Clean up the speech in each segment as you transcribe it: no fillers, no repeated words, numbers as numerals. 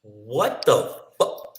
What the fuck?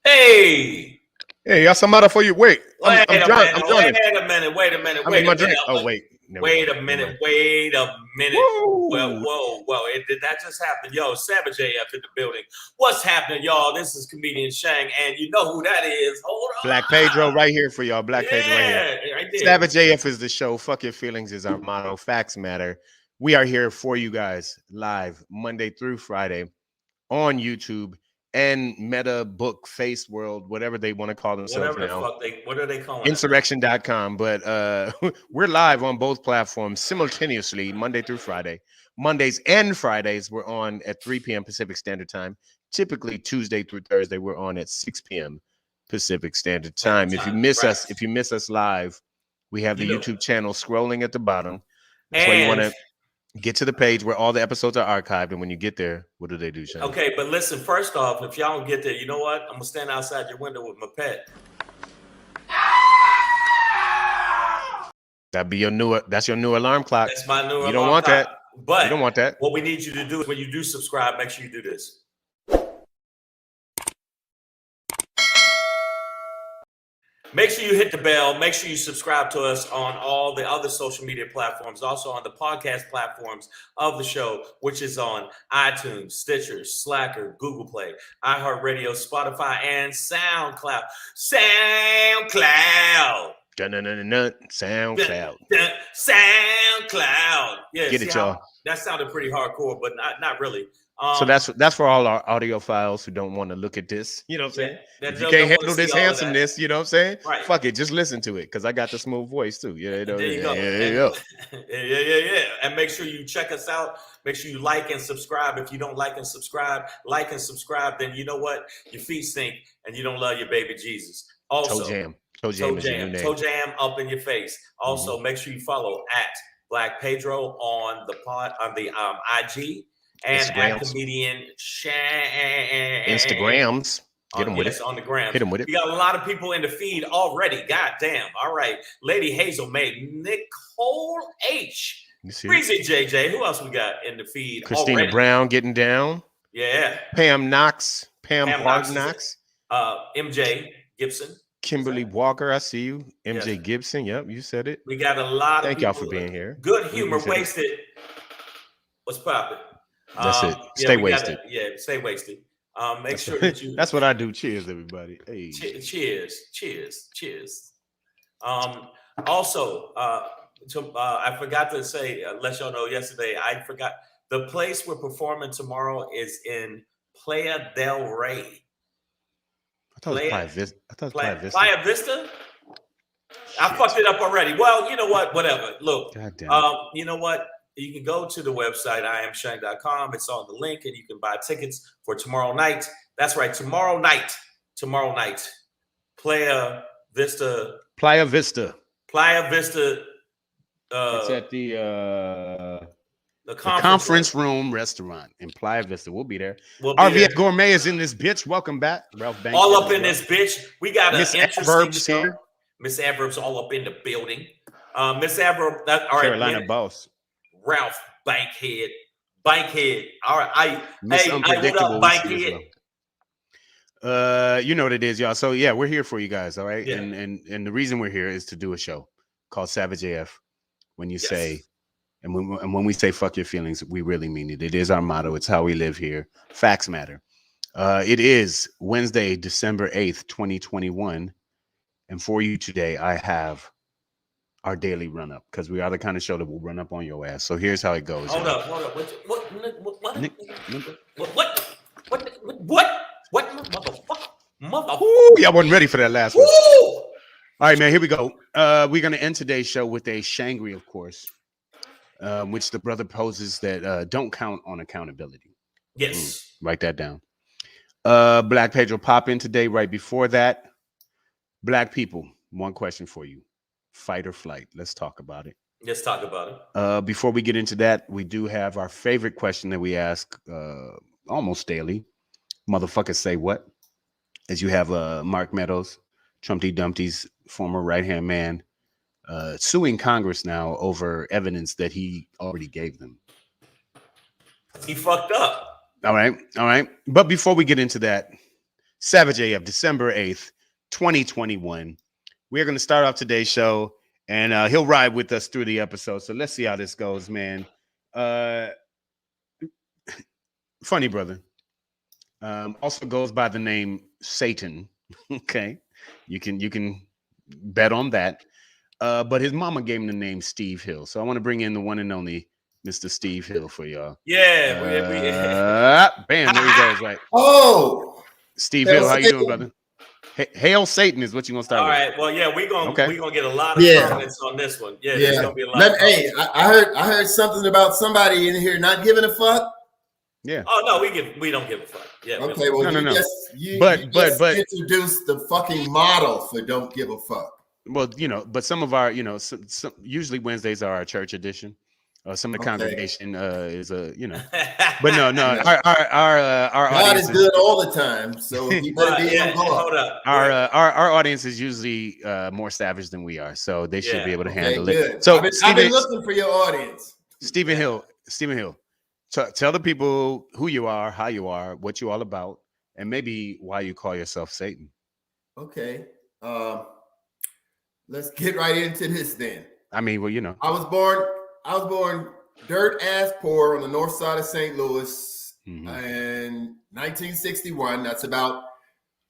Hey, Hey, y'all some for you. Wait, I'm wait a John. minute, I'm joining. wait a minute, I mean wait a my minute, drink. Oh wait, never wait mind. a Never minute, mind. wait a minute. Well, Woo! whoa, did that just happen? Yo, Savage AF in the building. What's happening, y'all? This is comedian Shang, and you know who that is. Hold Black on. Pedro right here for y'all. Black Pedro right here. Yeah, right there. Savage AF is the show. Fuck your feelings is our motto. Facts matter. We are here for you guys live Monday through Friday on YouTube and Meta Book Face World, whatever they want to call themselves Whatever the now. fuck what are they calling it? Insurrection.com. But we're live on both platforms simultaneously, Monday through Friday. Mondays and Fridays, we're on at 3 p.m. Pacific Standard Time. Typically, Tuesday through Thursday, we're on at 6 p.m. Pacific Standard Time. If you miss us live, we have the YouTube channel scrolling at the bottom. That's why you want to get to the page where all the episodes are archived. And when you get there, what do they do, Shane? Okay, but listen, first off, if y'all don't get there, you know what? I'm gonna stand outside your window with my pet. That's your new alarm clock. That's my new alarm clock. You don't want that. But you don't want that. What we need you to do is when you do subscribe, make sure you do this. Make sure you hit the bell. Make sure you subscribe to us on all the other social media platforms, also on the podcast platforms of the show, which is on iTunes, Stitcher, Slacker, Google Play, iHeartRadio, Spotify, and SoundCloud. SoundCloud. SoundCloud. SoundCloud. Yeah, get it, y'all. That sounded pretty hardcore, but not really. So that's for all our audiophiles who don't want to look at this. You know what I'm saying? If you can't handle this handsomeness, you know what I'm saying? Right. Fuck it, just listen to it because I got the smooth voice too. Yeah, there you go. Yeah. And make sure you check us out. Make sure you like and subscribe. If you don't like and subscribe, then you know what? Your feet stink and you don't love your baby Jesus. Also, Toe Jam up in your face. Also, make sure you follow at Black Pedro on the IG. And at comedian Shang. Instagrams. Get them with it. On the gram. Hit them with it. We got a lot of people in the feed already. God damn. All right. Lady Hazel made Nicole H. Breezy JJ. Who else we got in the feed? Christina Brown getting down. Yeah. Pam Knox. Pam Hard Knox. MJ Gibson. Kimberly Walker, I see you. MJ Gibson. Yep, you said it. We got a lot of Thank y'all for being here. Good humor wasted. What's popping? That's it. Stay wasted. Stay wasted. Make sure that you. That's what I do. Cheers, everybody. Hey. Cheers. Also, I forgot to say, let y'all know yesterday. I forgot the place we're performing tomorrow is in Playa del Rey. I thought it was Playa Vista. Playa Vista. Shit. I fucked it up already. Well, you know what? Whatever. Look. God damn it. You know what? You can go to the website, iamshang.com. It's on the link, and you can buy tickets for tomorrow night. That's right, tomorrow night. Playa Vista. It's at the conference room restaurant in Playa Vista. We'll be there. RVF Gourmet is in this bitch. Welcome back, Ralph Banks. All up in this bitch. We got Miss Adverbs here. Miss Adverbs all up in the building. Miss Adverb, Carolina boss. Ralph Bankhead. All right. Miss Unpredictable. What up, Bankhead? You know what it is, y'all. So yeah, we're here for you guys. All right. Yeah. And the reason we're here is to do a show called Savage AF. When you say, and when we say fuck your feelings, we really mean it. It is our motto. It's how we live here. Facts matter. It is Wednesday, December 8th, 2021. And for you today, I have our daily run up because we are the kind of show that will run up on your ass. So here's how it goes. Hold up. What motherfucker? Ooh, y'all wasn't ready for that last one. All right, man, here we go. We're going to end today's show with a SHANGRY, of course, which the brother poses that don't count on accountability. Yes. Write that down. Black Pedro pop in today. Right before that, black people. One question for you: fight or flight? Let's talk about it. Let's talk about it. Before we get into that, we do have our favorite question that we ask almost daily. Motherfuckers say what? As you have Mark Meadows, Trumpty Dumpty's former right-hand man, suing Congress now over evidence that he already gave them. He fucked up. All right. But before we get into that, Savage AF, December 8th, 2021. We're going to start off today's show, and he'll ride with us through the episode. So let's see how this goes, man. Funny brother. Also goes by the name Satan. Okay. You can bet on that. But his mama gave him the name Steve Hill. So I want to bring in the one and only Mr. Steve Hill for y'all. Yeah. Bam, there he goes, right. Oh, Steve Hill, how you doing, brother? Hail Satan is what you're gonna start All with. right. Well, yeah, we're gonna get a lot of comments on this one. Yeah, there's gonna be a lot of hey, I heard something about somebody in here not giving a fuck. Yeah. Oh no, we don't give a fuck. Yeah. Okay, well, no. You but introduce the fucking model for don't give a fuck. Well, but some of our, some usually Wednesdays are our church edition. Some of the congregation is but no, our God audience is good all the time, so he better be on guard. Hold up. Our audience is usually more savage than we are, so they should be able to handle good. it. So I've been looking for your audience. Stephen Hill, tell the people who you are, how you are, what you all about, and maybe why you call yourself Satan. Okay, let's get right into this then. I mean, well, I was born dirt ass poor on the north side of St. Louis in 1961. That's about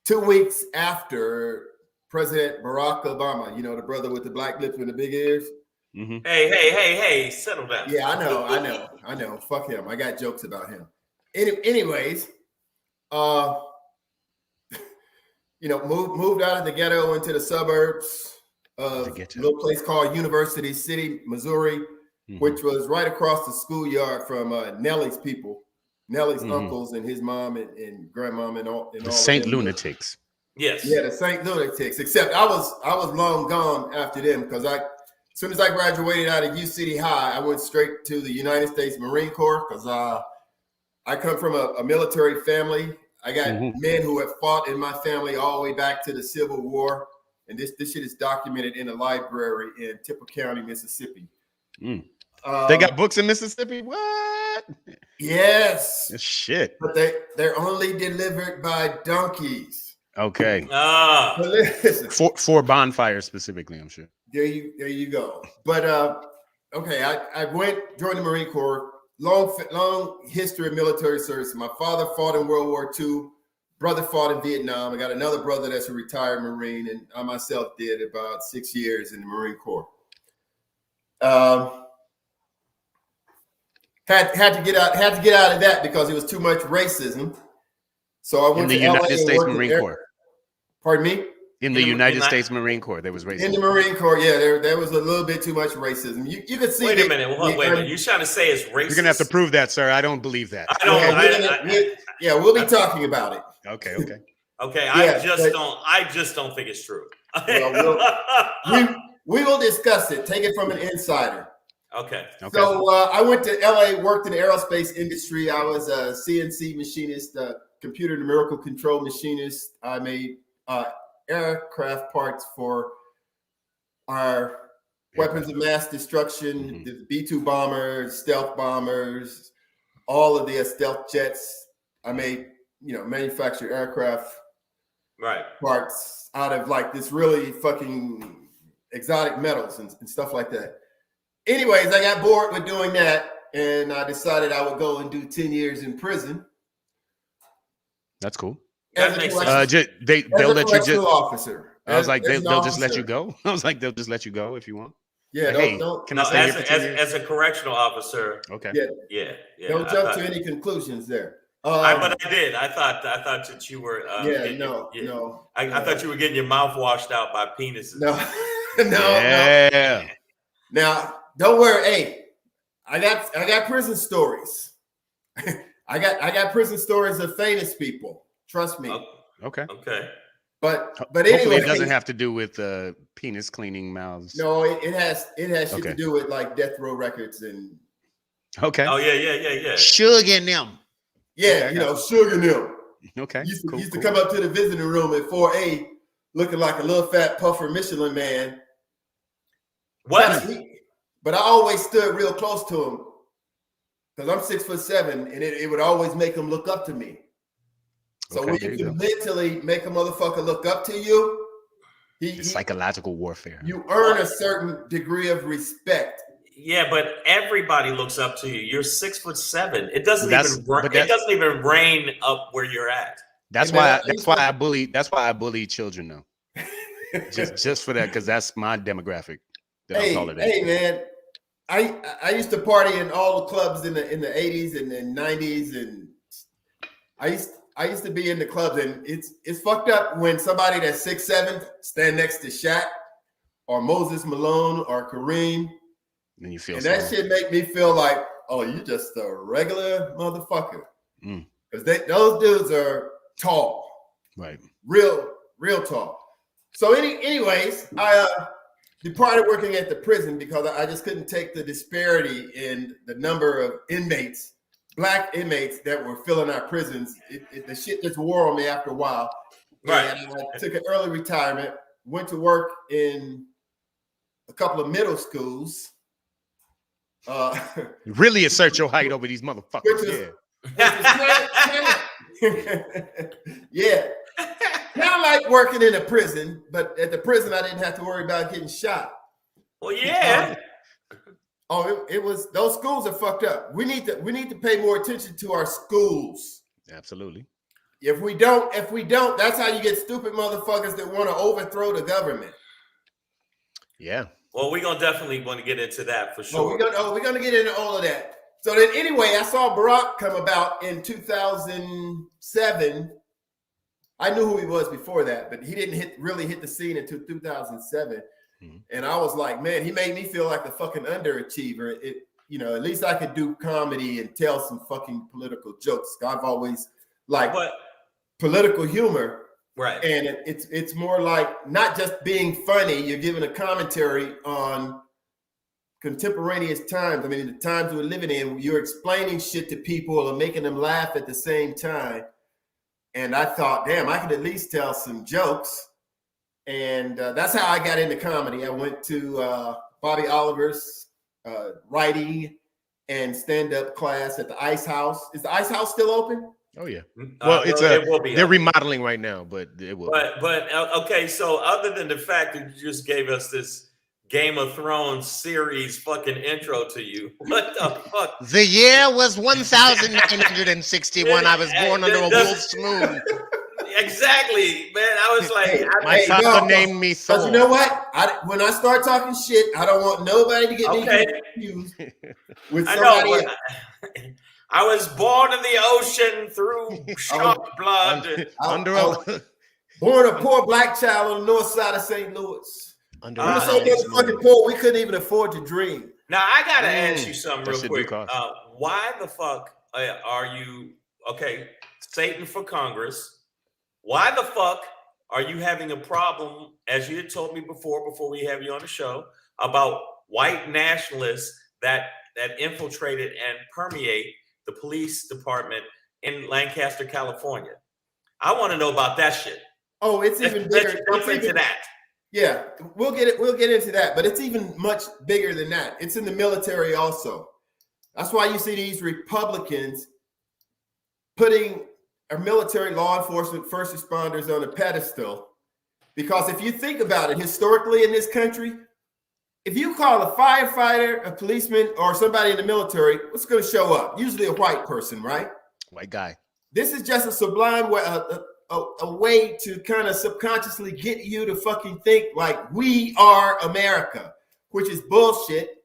2 weeks after President Barack Obama, the brother with the black lips and the big ears. Mm-hmm. Hey, settle down. Yeah, I know. Fuck him. I got jokes about him. Anyways, moved out of the ghetto into the suburbs of a little place called University City, Missouri, which was right across the schoolyard from Nellie's people, Nellie's uncles and his mom and grandmom and all. The Saint Lunatics. Yes. Yeah, the Saint Lunatics. Except I was long gone after them because as soon as I graduated out of U City High, I went straight to the United States Marine Corps because I come from a military family. I got men who have fought in my family all the way back to the Civil War, and this shit is documented in a library in Tipper County, Mississippi. They got books in Mississippi? What? Yes. Shit. But they're only delivered by donkeys. Okay. For bonfires specifically, I'm sure. There you go. But okay, I joined the Marine Corps. Long history of military service. My father fought in World War II. Brother fought in Vietnam. I got another brother that's a retired Marine, and I myself did about 6 years in the Marine Corps. Had to get out of that because it was too much racism. So I went to LA United States Marine Corps. Pardon me? In the United States Marine Corps, there was racism. In the Marine Corps, yeah, there was a little bit too much racism. You could see. Wait a minute. Wait a minute. You're trying to say it's racist? You're gonna have to prove that, sir. I don't believe that. We'll be talking about it. Okay. Okay. I just don't think it's true. We will discuss it. Take it from an insider. Okay. So I went to LA, worked in the aerospace industry. I was a CNC machinist, computer numerical control machinist. I made aircraft parts for our weapons of mass destruction, the B-2 bombers, stealth bombers, all of the stealth jets. I made, manufacture aircraft parts out of like this really fucking exotic metals and stuff like that. Anyways, I got bored with doing that, and I decided I would go and do 10 years in prison. That's cool. That makes sense. They'll let you just officer. I was like, they'll just let you go. I was like, they'll just let you go if you want. Yeah, like, can I stay here for 10 years? As a correctional officer. Okay. Yeah. Don't jump to any conclusions there. But I did. I thought that you were. No. I thought you were getting your mouth washed out by penises. No. Yeah. Now, don't worry. Hey, I got prison stories. I got prison stories of famous people. Trust me. Okay. Okay. But Hopefully anyway, it doesn't have to do with penis cleaning mouths. No, it has shit Okay. to do with like Death Row Records and Okay. Oh yeah. Sugar in them. yeah, Okay, I Sugar and them. Okay. Used to come up to the visiting room at 4A looking like a little fat puffer Michelin man. What? But I always stood real close to him because I'm 6'7", and it would always make him look up to me. So Okay, when you can mentally make a motherfucker look up to you, it's psychological warfare. You earn a certain degree of respect. Yeah, but everybody looks up to you. You're 6'7". It doesn't even rain up where you're at. That's why I bully children now. just for that, because that's my demographic. Hey man, I used to party in all the clubs in the 80s and 90s, and I used to be in the clubs, and it's fucked up when somebody that's 6'7" stand next to Shaq or Moses Malone or Kareem. And you feel that shit make me feel like, oh, you just a regular motherfucker. Because those dudes are tall. Right. Real tall. So anyways, I departed working at the prison because I just couldn't take the disparity in the number of inmates, black inmates that were filling our prisons. The shit just wore on me after a while. Right. And I took an early retirement, went to work in a couple of middle schools. Really assert your height over these motherfuckers. Yeah. Kind of like working in a prison, but at the prison I didn't have to worry about getting shot. Well, yeah. It was, those schools are fucked up. We need to pay more attention to our schools. Absolutely. If we don't, that's how you get stupid motherfuckers that want to overthrow the government. Yeah. Well, we're gonna definitely want to get into that for sure. We're gonna get into all of that. So then, anyway, I saw Barack come about in 2007. I knew who he was before that, but he didn't really hit the scene until 2007. And I was like, man, he made me feel like a fucking underachiever. At least I could do comedy and tell some fucking political jokes. I've always liked political humor. Right. And it's more like not just being funny, you're giving a commentary on contemporaneous times. I mean, the times we're living in, you're explaining shit to people and making them laugh at the same time. And I thought, damn, I could at least tell some jokes. And that's how I got into comedy. I went to Bobby Oliver's writing and stand-up class at the Ice House. Is the Ice House still open? Oh yeah. Well, it will be. They're remodeling right now, but it will. But okay. So other than the fact that you just gave us this Game of Thrones series fucking intro to you, what the fuck? The year was 1961. I was born under a wolf's moon. Exactly, man. I was like, my father named me Thor. But you know what? When I start talking shit, I don't want nobody to get me confused with somebody else. I was born in the ocean through shark blood. Born a poor black child on the north side of St. Louis. We were so fucking poor, we couldn't even afford to dream. Now, I got to ask you something real quick. Why the fuck are you, Satan for Congress, why the fuck are you having a problem, as you had told me before we have you on the show, about white nationalists that infiltrated and permeate the police department in Lancaster, California? I want to know about that shit. Oh, it's even bigger. Jump into that. Yeah, we'll get into that, but it's even much bigger than that. It's in the military also. That's why you see these Republicans putting our military, law enforcement, first responders on a pedestal. Because if you think about it, historically in this country, if you call a firefighter, a policeman, or somebody in the military, what's going to show up? Usually a white person, right? White guy. This is just a sublime way, a way to kind of subconsciously get you to fucking think like we are America, which is bullshit.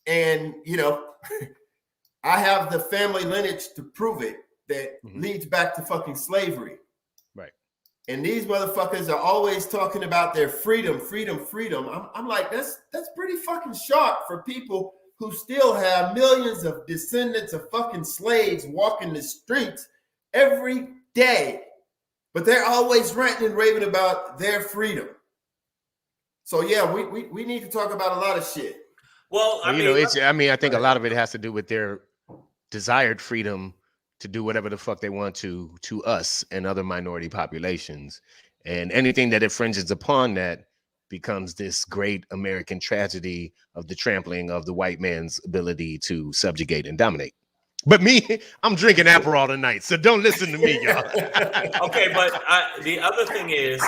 And, I have the family lineage to prove it that leads back to fucking slavery. Right. And these motherfuckers are always talking about their freedom. I'm like, that's pretty fucking sharp for people who still have millions of descendants of fucking slaves walking the streets every day but they're always ranting and raving about their freedom. So yeah, we need to talk about a lot of shit. Well, I think a lot of it has to do with their desired freedom to do whatever the fuck they want to us and other minority populations. And anything that infringes upon that becomes this great American tragedy of the trampling of the white man's ability to subjugate and dominate. But me, I'm drinking Aperol tonight, so don't listen to me, y'all. Okay, but the other thing is,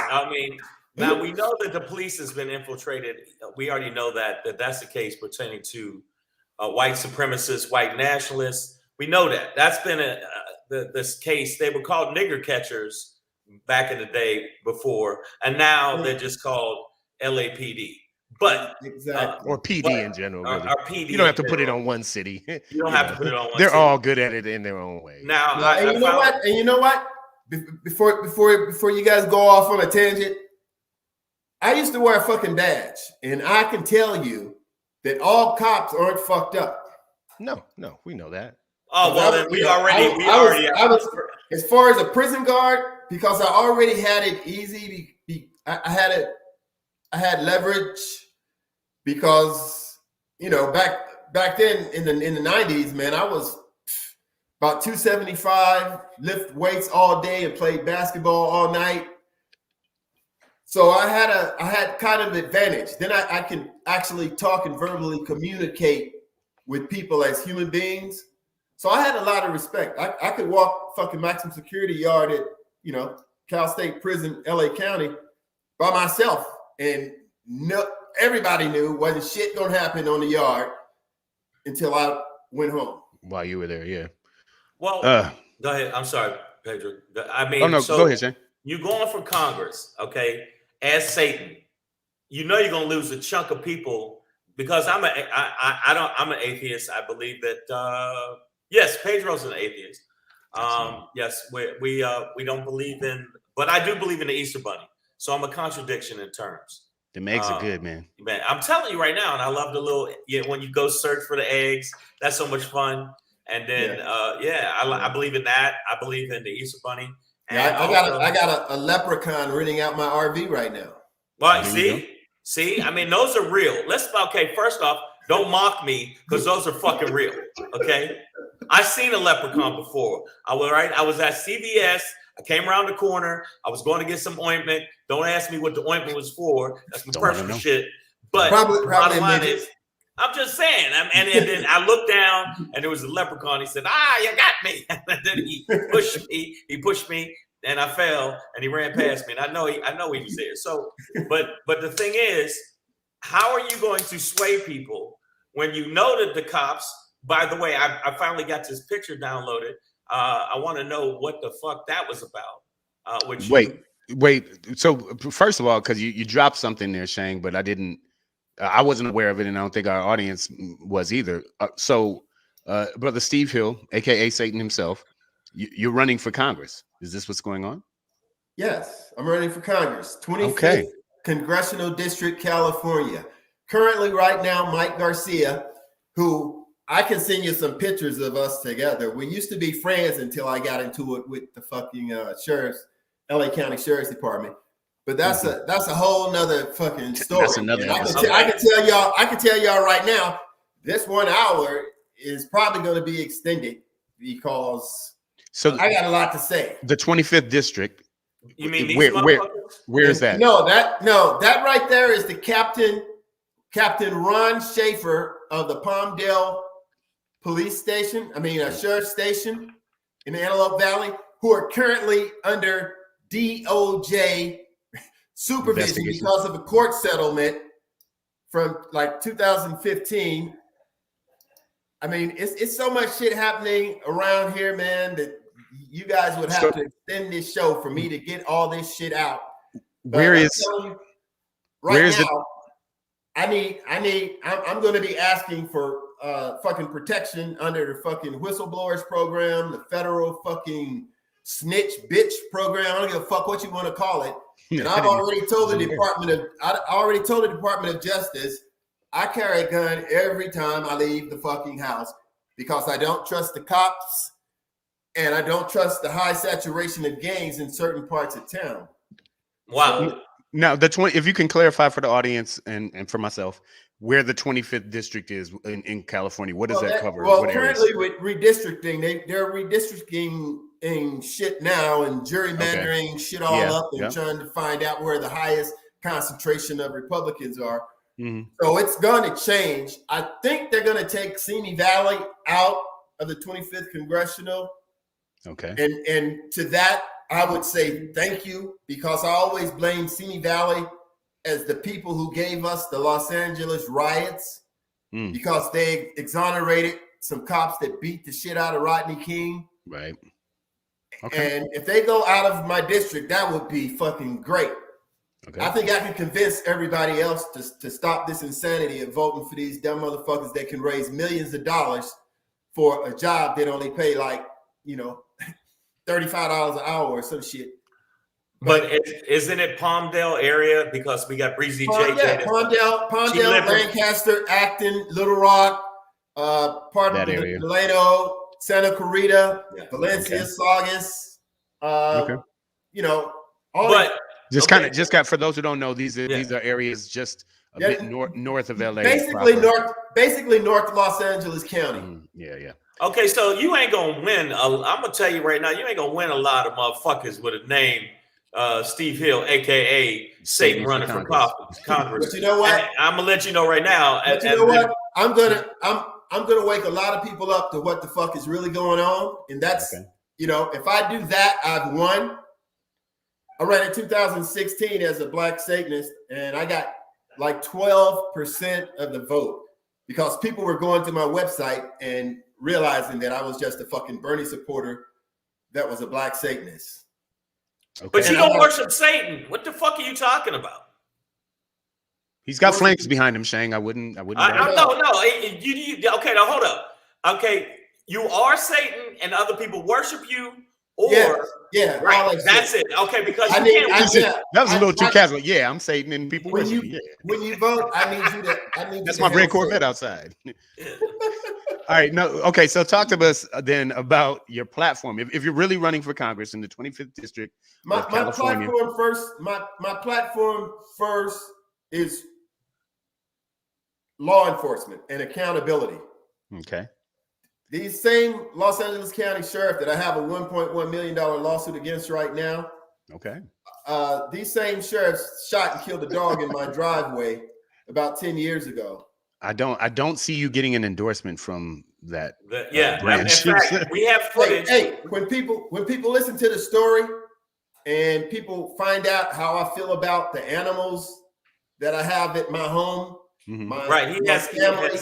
now we know that the police has been infiltrated. We already know that that's the case pertaining to white supremacists, white nationalists. We know that. That's been this case. They were called nigger catchers back in the day before, and now they're just called LAPD. But exactly, or PD in general, really. Or PD. You don't have to put it on one city. You don't have to put it on one. They're city. all good at it in their own way. Now, and you know what? Before you guys go off on a tangent, I used to wear a fucking badge, and I can tell you that all cops aren't fucked up. No, we know that. Oh well, then I was as far as a prison guard, because I already had it easy. I had leverage because back then in the 90s, man, I was about 275, lift weights all day and played basketball all night. So I had kind of an advantage. Then I can actually talk and verbally communicate with people as human beings. So I had a lot of respect. I could walk fucking maximum security yard at Cal State Prison, LA County by myself, and everybody knew wasn't shit gonna happen on the yard until I went home. While you were there, yeah. Well, go ahead. I'm sorry, Pedro. go ahead, Shane. You're going for Congress, okay? As Satan, you're gonna lose a chunk of people because I'm an atheist. I believe that yes, Pedro's an atheist. Yes, we don't believe in, but I do believe in the Easter Bunny. So I'm a contradiction in terms. The eggs are good, man. Man, I'm telling you right now, and I love the little when you go search for the eggs. That's so much fun. And then I believe in that. I believe in the Easter Bunny. Yeah, I got a leprechaun renting out my RV right now. Well, see, I mean, those are real. First off, don't mock me because those are fucking real. Okay, I seen a leprechaun before. I was at CVS. I came around the corner. I was going to get some ointment. Don't ask me what the ointment was for. That's my personal shit. But probably line is, I'm just saying. And then I looked down and there was a leprechaun. He said, you got me. And then he pushed me and I fell and he ran past me. And I know he was there. So, but the thing is, how are you going to sway people when you know that the cops, by the way, I finally got this picture downloaded. I want to know what the fuck that was about. Wait. So first of all, because you dropped something there, Shang, but I wasn't aware of it, and I don't think our audience was either. So, Brother Steve Hill, aka Satan himself, you're running for Congress. Is this what's going on? Yes, I'm running for Congress. 25th Congressional District, California. Currently, right now, Mike Garcia, who I can send you some pictures of us together. We used to be friends until I got into it with the fucking LA County Sheriff's Department. But that's a whole nother fucking story. That's another I can tell y'all right now, this 1 hour is probably going to be extended because I got a lot to say. The 25th district. You mean where is that? No, that right there is the Captain Ron Schaefer of the Palmdale Police Station. Sheriff Station in the Antelope Valley, who are currently under DOJ supervision because of a court settlement from like 2015. It's so much shit happening around here, man, that you guys would have to extend this show for me to get all this shit out. I'm going to be asking for fucking protection under the fucking whistleblowers program, the federal fucking snitch bitch program. I don't give a fuck what you want to call it. And I've already told the Department of Justice I carry a gun every time I leave the fucking house because I don't trust the cops and I don't trust the high saturation of gangs in certain parts of town. Wow. So, Now, the 20, if you can clarify for the audience and for myself, where the 25th district is in California, what does that cover? Well, What areas? currently with redistricting, they're redistricting shit now and gerrymandering shit all up and trying to find out where the highest concentration of Republicans are. Mhm. So it's going to change. I think they're going to take Simi Valley out of the 25th congressional. Okay. And to that, I would say thank you, because I always blame Simi Valley as the people who gave us the Los Angeles riots, because they exonerated some cops that beat the shit out of Rodney King. Right. Okay. And if they go out of my district, that would be fucking great. Okay. I think I can convince everybody else to stop this insanity of voting for these dumb motherfuckers that can raise millions of dollars for a job that only pay like, $35 an hour or some shit. But isn't it Palmdale area? Because we got Breezy JJ. Yeah, Palmdale, Lancaster, Acton, Little Rock, part That of area. Delano, Santa Clarita, Valencia, Saugus. All But just got for those who don't know, these are areas just a bit north of LA. basically North Los Angeles County. Yeah. okay, so you ain't gonna win. I'm gonna tell you right now, you ain't gonna win a lot of motherfuckers with a name, Steve Hill, aka Satan, running for Congress. But you know what? I'm gonna let you know right now. But you know what? I'm gonna wake a lot of people up to what the fuck is really going on, and that's if I do that, I've won. I ran in 2016 as a black Satanist, and I got like 12% of the vote because people were going to my website and realizing that I was just a fucking Bernie supporter that was a black Satanist. Okay. But you don't worship Satan. What the fuck are you talking about? He's got flanks behind him, Shang. I wouldn't. No. You okay? Now hold up. Okay, you are Satan, and other people worship you. Or right, that's it. Okay, because that was a little too casual. Yeah, I'm Satan, and people worship me. When you vote, I need you to. That's my red Corvette outside. All right, okay. So talk to us then about your platform. If you're really running for Congress in the 25th district of California, my platform first is law enforcement and accountability. Okay. These same Los Angeles County sheriff that I have a $1.1 million lawsuit against right now. Okay. These same sheriffs shot and killed a dog in my driveway about 10 years ago. I don't see you getting an endorsement from that. Branch. In fact, we have footage. Hey, when people listen to the story and people find out how I feel about the animals that I have at my home, my family,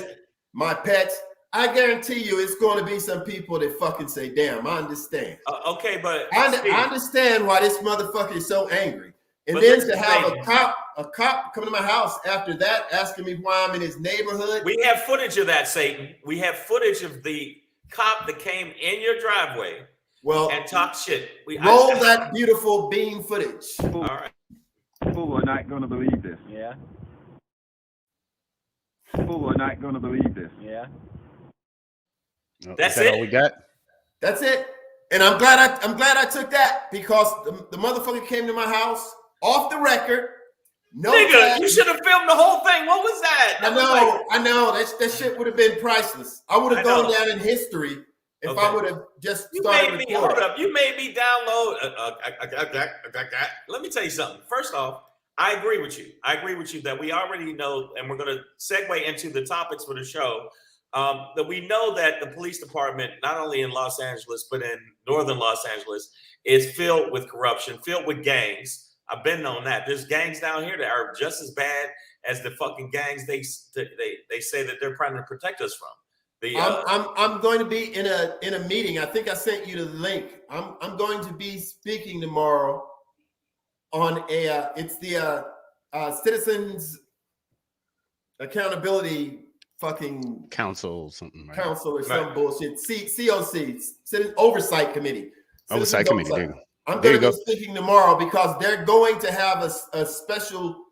my pets, I guarantee you it's going to be some people that fucking say, damn, I understand. Okay, but I understand why this motherfucker is so angry. And then to have a cop come to my house after that asking me why I'm in his neighborhood. We have footage of that, Satan. We have footage of the cop that came in your driveway and talked shit. Roll that beautiful beam footage. All right. People are not going to believe this. Yeah. People are not going to believe this. Yeah. That's all we got. That's it. And I'm glad I took that because the motherfucker came to my house off the record. No, nigga, you should have filmed the whole thing. What was that? I know. That shit would have been priceless. I would have gone down in history if I would have just started recording. Hold up. You made me download. Let me tell you something. First off, I agree with you. That we already know, and we're going to segue into the topics for the show. That we know that the police department, not only in Los Angeles, but in northern Los Angeles, is filled with corruption, filled with gangs. I've been on that. There's gangs down here that are just as bad as the fucking gangs they say that they're trying to protect us from. I'm going to be in a meeting. I think I sent you the link. I'm going to be speaking tomorrow on it's the Citizens Accountability fucking council something, right? Council or some bullshit. COC, Citizen Oversight Committee. Oversight Committee. I'm going to be speaking tomorrow because they're going to have a special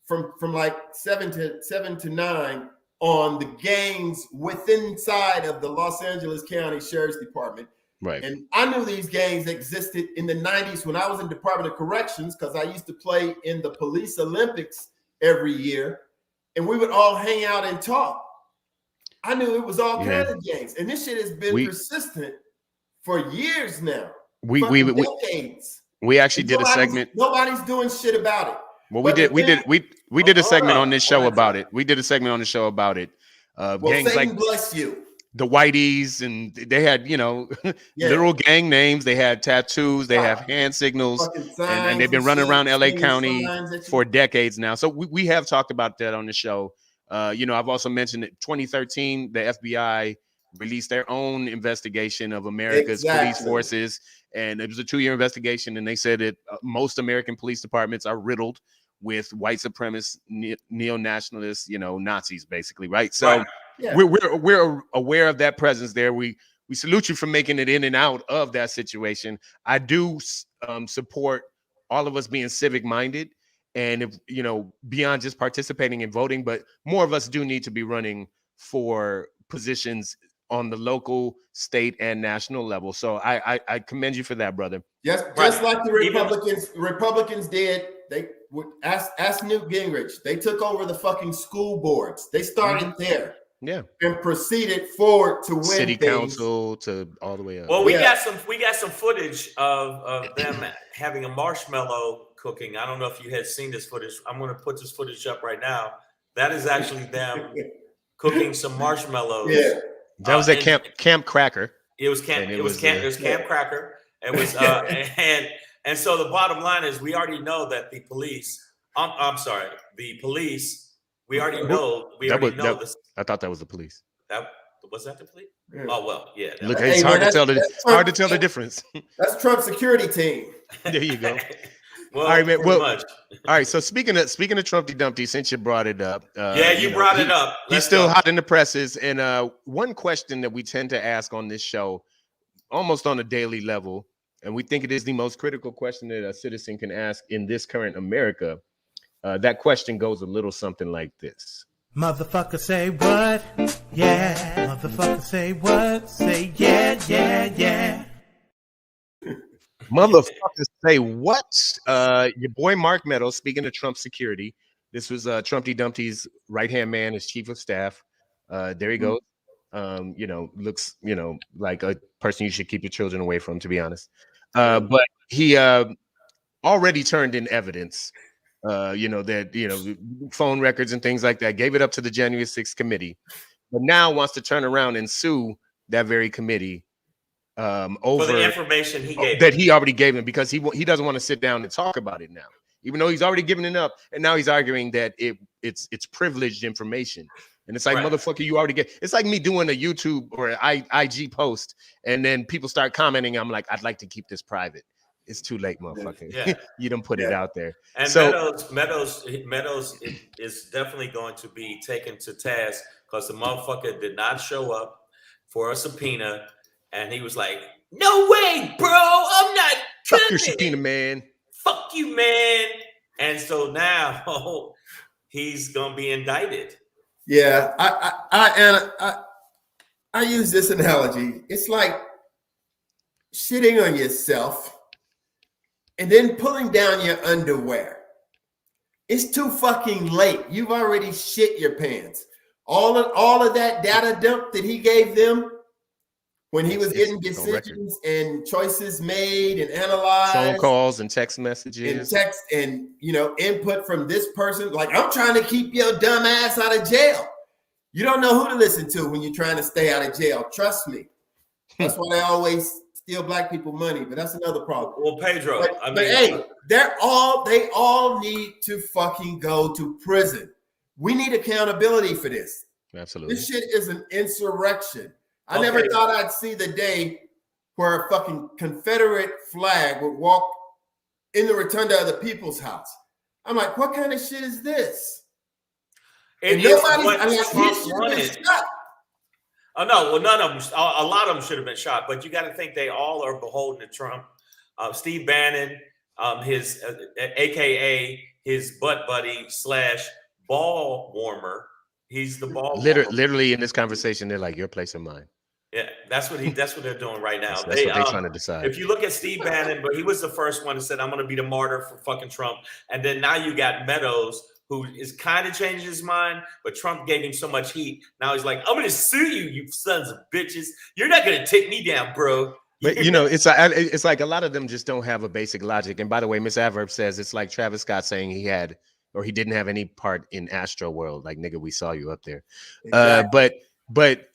from like 7 to 9 on the gangs within inside of the Los Angeles County Sheriff's Department. Right. And I knew these gangs existed in the 90s when I was in Department of Corrections, because I used to play in the Police Olympics every year, and we would all hang out and talk. I knew it was all kinds of gangs, and this shit has been persistent for years now. We decades. We actually did a segment. Nobody's doing shit about it. Well, we did a segment on this show about it. We did a segment on the show about it. Gangs Satan like bless you. The Whiteys, and they had, literal gang names. They had tattoos. They have hand signals, and they've been running around LA County for decades now. So we have talked about that on the show. I've also mentioned that 2013, the FBI released their own investigation of America's police forces, and it was a 2-year investigation. And they said that most American police departments are riddled with white supremacist, neo-nationalists, Nazis, basically, right? So. Right. Yeah. We're aware of that presence there. We salute you for making it in and out of that situation. I do support all of us being civic minded, and if beyond just participating in voting, but more of us do need to be running for positions on the local, state, and national level. So I commend you for that, brother. Just like the Republicans did. They would ask Newt Gingrich. They took over the fucking school boards. They started there. Yeah, and proceeded forward to win city council to all the way up. Well, we got some footage of them having a marshmallow cooking. I don't know if you had seen this footage. I'm going to put this footage up right now. That is actually them cooking some marshmallows. Yeah, that was at Camp Cracker. It was Camp Cracker. It was and so the bottom line is we already know that the police. The police. We already know. This. I thought that was the police. Was that the police? Yeah. Oh well, yeah. Look, it's hard to tell the difference. That's Trump's security team. There you go. Well, all right, man. All right. So speaking of Trumpty Dumpty, since you brought it up, you brought it up. He's still hot in the presses. And one question that we tend to ask on this show, almost on a daily level, and we think it is the most critical question that a citizen can ask in this current America. That question goes a little something like this. Motherfucker say what? Yeah. Motherfucker say what? Say yeah, yeah, yeah. Motherfucker say what? Your boy Mark Meadows, speaking of Trump security, this was Trumpty Dumpty's right-hand man, his chief of staff. There he goes. Looks, like a person you should keep your children away from, to be honest. But he already turned in evidence. Phone records and things like that, gave it up to the January 6th committee, but now wants to turn around and sue that very committee over the information he gave that he already gave them, because he doesn't want to sit down and talk about it now, even though he's already given it up, and now he's arguing that it's privileged information. And it's like, motherfucker, you already get. It's like me doing a YouTube or an IG post, and then people start commenting. I'm like, I'd like to keep this private. It's too late, motherfucker. Yeah. You don't put it out there. And so, Meadows is definitely going to be taken to task because the motherfucker did not show up for a subpoena, and he was like, "No way, bro! I'm not fuck your subpoena, man. Fuck you, man." And so now he's gonna be indicted. Yeah, I use this analogy. It's like shitting on yourself and then pulling down your underwear. It's too fucking late. You've already shit your pants. All of that data dump that he gave them when he was getting decisions and choices made and analyzed, phone calls and text messages, and input from this person. Like, I'm trying to keep your dumb ass out of jail. You don't know who to listen to when you're trying to stay out of jail. Trust me. That's why they always steal black people money, but that's another problem. Well, Pedro, they all need to fucking go to prison. We need accountability for this. Absolutely. This shit is an insurrection. I never thought I'd see the day where a fucking Confederate flag would walk in the rotunda of the People's House. I'm like, what kind of shit is this? It is what Trump wanted. Oh no! Well, none of them. A lot of them should have been shot. But you got to think they all are beholden to Trump. Steve Bannon, his AKA his butt buddy / ball warmer. He's the ball. Literally in this conversation, they're like, "Your place or mine." Yeah, that's what they're doing right now. That's what they're trying to decide. If you look at Steve Bannon, but he was the first one that said, I'm going to be the martyr for fucking Trump. And then now you got Meadows, who is kind of changing his mind, but Trump gave him so much heat. Now he's like, I'm going to sue you, you sons of bitches. You're not going to take me down, bro. But it's like a lot of them just don't have a basic logic. And by the way, Miss Adverb says it's like Travis Scott saying he didn't have any part in Astro World. Like, nigga, we saw you up there. Exactly. But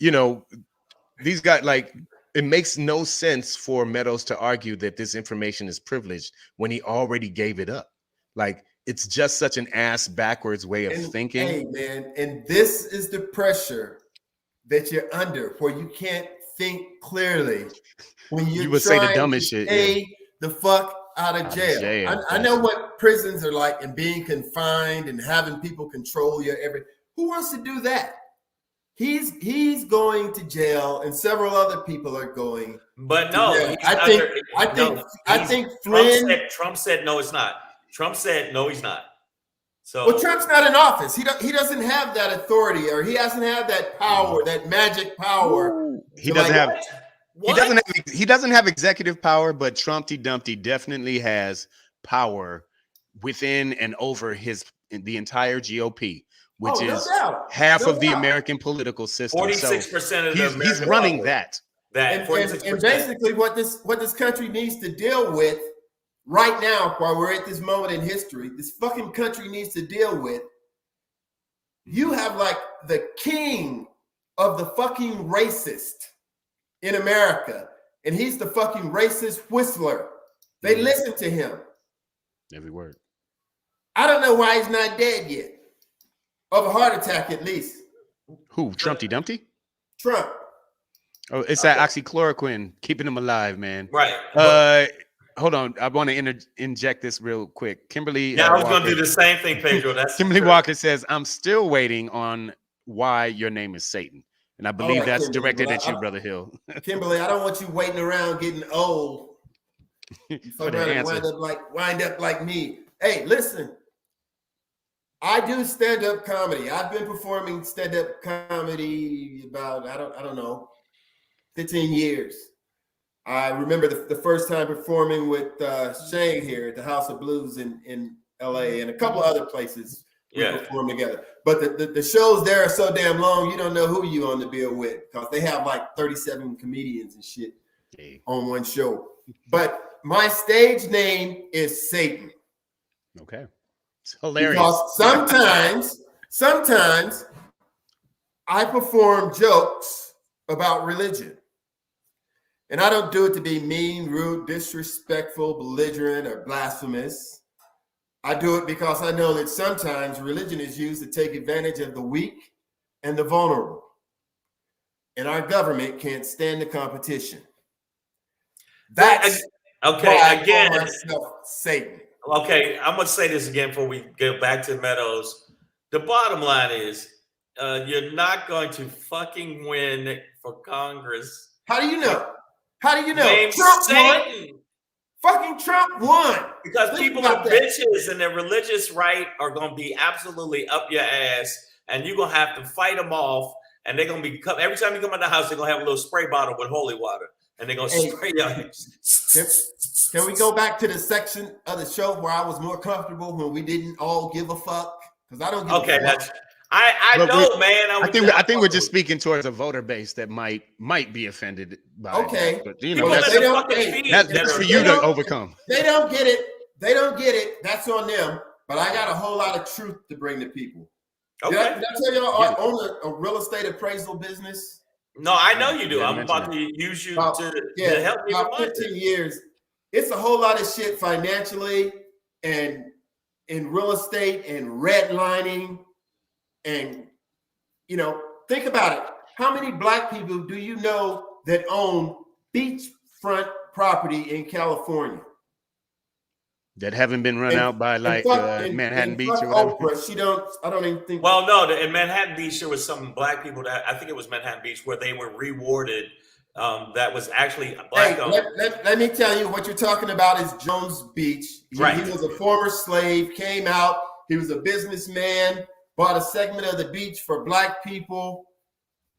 these guys, like, it makes no sense for Meadows to argue that this information is privileged when he already gave it up. Like, it's just such an ass backwards way of thinking. Hey, man, and this is the pressure that you're under, where you can't think clearly when you would say the dumbest shit. Stay the fuck out of jail. I know what prisons are like, and being confined and having people control your everything. Who wants to do that? He's going to jail, and several other people are going. But no, I think Flynn. Trump said no, it's not. Trump said no, he's not. So well, Trump's not in office. He doesn't have that authority, or he doesn't have that power, that magic power. He doesn't have. He doesn't have executive power, but Trumpty Dumpty definitely has power within and over the entire GOP. Which is half of the American political system. 46% of he's running that. And basically what this country needs to deal with right now, while we're at this moment in history, this fucking country needs to deal with. You have like the king of the fucking racist in America, and he's the fucking racist whistler. They listen to him. Every word. I don't know why he's not dead yet. Of a heart attack, at least. Who? Trumpty Dumpty? Trump. Oh, it's that oxychloroquine keeping him alive, man. Right. Hold on. I want to inject this real quick. Kimberly. Yeah, I was going to do the same thing, Pedro. That's Kimberly Walker says, I'm still waiting on why your name is Satan. And I believe that's Kimberly, directed at you, Brother Hill. Kimberly, I don't want you waiting around getting old. You fuck around and wind up like me. Hey, listen. I do stand-up comedy. I've been performing stand-up comedy about, I don't know, 15 years. I remember the first time performing with Shane here at the House of Blues in LA, and a couple other places we performed together. But the shows there are so damn long, you don't know who you on the bill with, because they have like 37 comedians and shit on one show. But my stage name is Satan. Okay. It's hilarious. Because sometimes I perform jokes about religion. And I don't do it to be mean, rude, disrespectful, belligerent, or blasphemous. I do it because I know that sometimes religion is used to take advantage of the weak and the vulnerable. And our government can't stand the competition. That's why I call myself Satan. Okay, I'm going to say this again before we get back to Meadows. The bottom line is you're not going to fucking win for Congress. How do you know? How do you know? Trump won. Fucking Trump won. Because people are bitches, and their religious right are going to be absolutely up your ass, and you're going to have to fight them off, and they're going to be, every time you come in the house, they're going to have a little spray bottle with holy water, and they're going to spray you. Can we go back to the section of the show where I was more comfortable, when we didn't all give a fuck? Because I don't give a fuck. I know, man. I think we're just speaking towards a voter base that might be offended by that. But you know, that's for you to overcome. They don't get it. They don't get it. That's on them. But I got a whole lot of truth to bring to people. Okay. Did I tell y'all I own a real estate appraisal business? No, I know you do. I'm about to use you to help me. About 15 years. It's a whole lot of shit financially and in real estate and redlining. And, you know, think about it. How many black people do you know that own beachfront property in California? That haven't been run out by Manhattan Beach or whatever. Oprah, I don't even think. Well, no, in Manhattan Beach, there was some black people that, I think it was Manhattan Beach, where they were rewarded. That was actually a black owned. Let me tell you, what you're talking about is Jones Beach. He was a former slave, came out. He was a businessman, bought a segment of the beach for black people.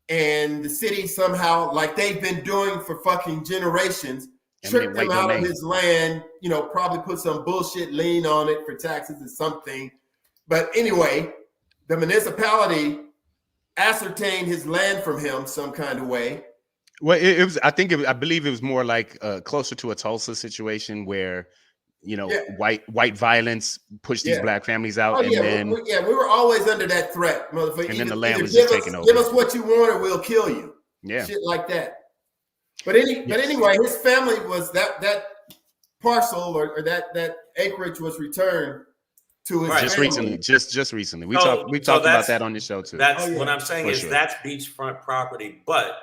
and the city somehow, like they've been doing for fucking generations, tricked him out of his land, probably put some bullshit lien on it for taxes or something. But anyway, the municipality ascertained his land from him some kind of way. Well, it was. I believe it was more like closer to a Tulsa situation where, white violence pushed these black families out, we were always under that threat, motherfucker. And then the land was just taken over. Give us what you want, or we'll kill you. Yeah, shit like that. But anyway, his family was that parcel or that acreage was returned to his just family. recently. Just recently, we talked about that on the show too. That's what I'm saying is that's beachfront property, but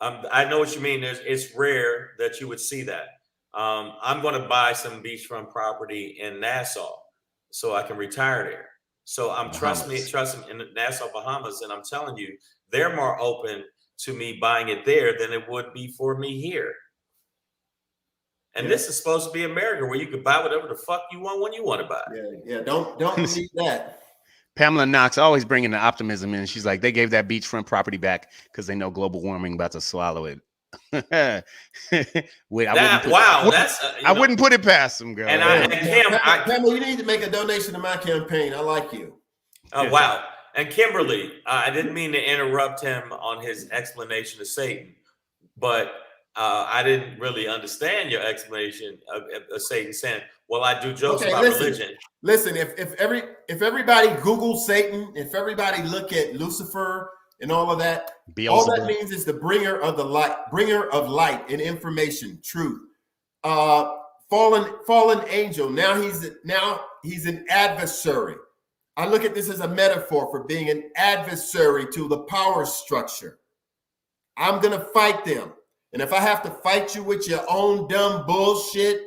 I know what you mean. It's rare that you would see that. I'm going to buy some beachfront property in Nassau so I can retire there. So I'm trusting in Nassau, Bahamas, and I'm telling you, they're more open to me buying it there than it would be for me here. And this is supposed to be America, where you can buy whatever the fuck you want when you want to buy. Yeah. Don't believe that. Pamela Knox always bringing the optimism in. She's like, they gave that beachfront property back because they know global warming about to swallow it. I wouldn't put it past them, girl. And Kim, Pamela, you need to make a donation to my campaign. I like you. Wow. And Kimberly, I didn't mean to interrupt him on his explanation of Satan, but I didn't really understand your explanation of Satan saying, well, I do jokes about religion. Listen, if everybody Google Satan, if everybody look at Lucifer and all of that, all that means is the bringer of the light, bringer of light and information, truth. Fallen angel. Now he's an adversary. I look at this as a metaphor for being an adversary to the power structure. I'm gonna fight them. And if I have to fight you with your own dumb bullshit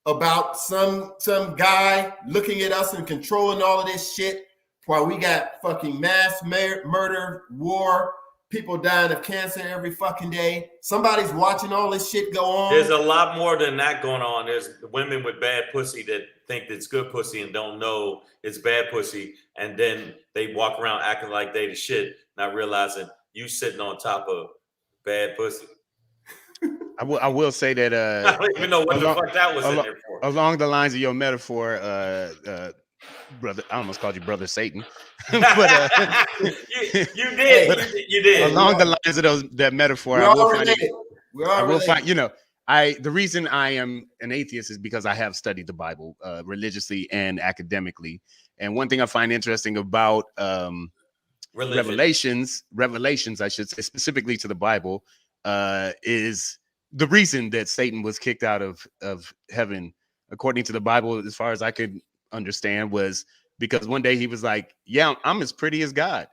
about some guy looking at us and controlling all of this shit while we got fucking mass murder, war, people dying of cancer every fucking day. Somebody's watching all this shit go on. There's a lot more than that going on. There's women with bad pussy that think it's good pussy and don't know it's bad pussy. And then they walk around acting like they the shit, not realizing you sitting on top of bad pussy. I will say that I don't even know what the fuck that was in there for. Along the lines of your metaphor, brother, I almost called you Brother Satan. But you did. Along the lines of that metaphor, I will find the reason I am an atheist is because I have studied the Bible religiously and academically. And one thing I find interesting about revelations, I should say, specifically to the Bible, is the reason that Satan was kicked out of heaven, according to the Bible, as far as I could understand, was because one day he was like, yeah, I'm as pretty as God.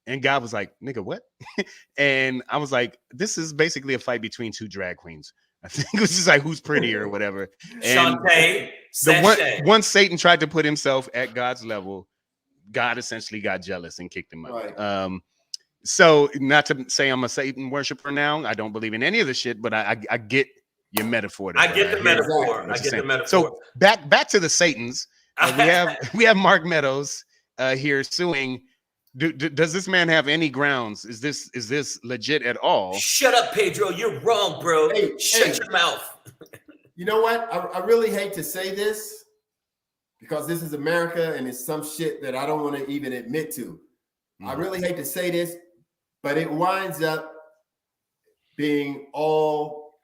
And God was like, nigga, what? And I was like, this is basically a fight between two drag queens. I think it was just like, who's prettier or whatever. And once Satan tried to put himself at God's level, God essentially got jealous and kicked him out. Right. So not to say I'm a Satan worshiper now. I don't believe in any of the shit, but I get your metaphor. I get the metaphor. I get the metaphor. So back to the Satans. We have Mark Meadows here suing. Does this man have any grounds? Is this legit at all? Shut up, Pedro. You're wrong, bro. Shut your mouth. You know what? I really hate to say this because this is America and it's some shit that I don't want to even admit to. I really hate to say this, but it winds up being all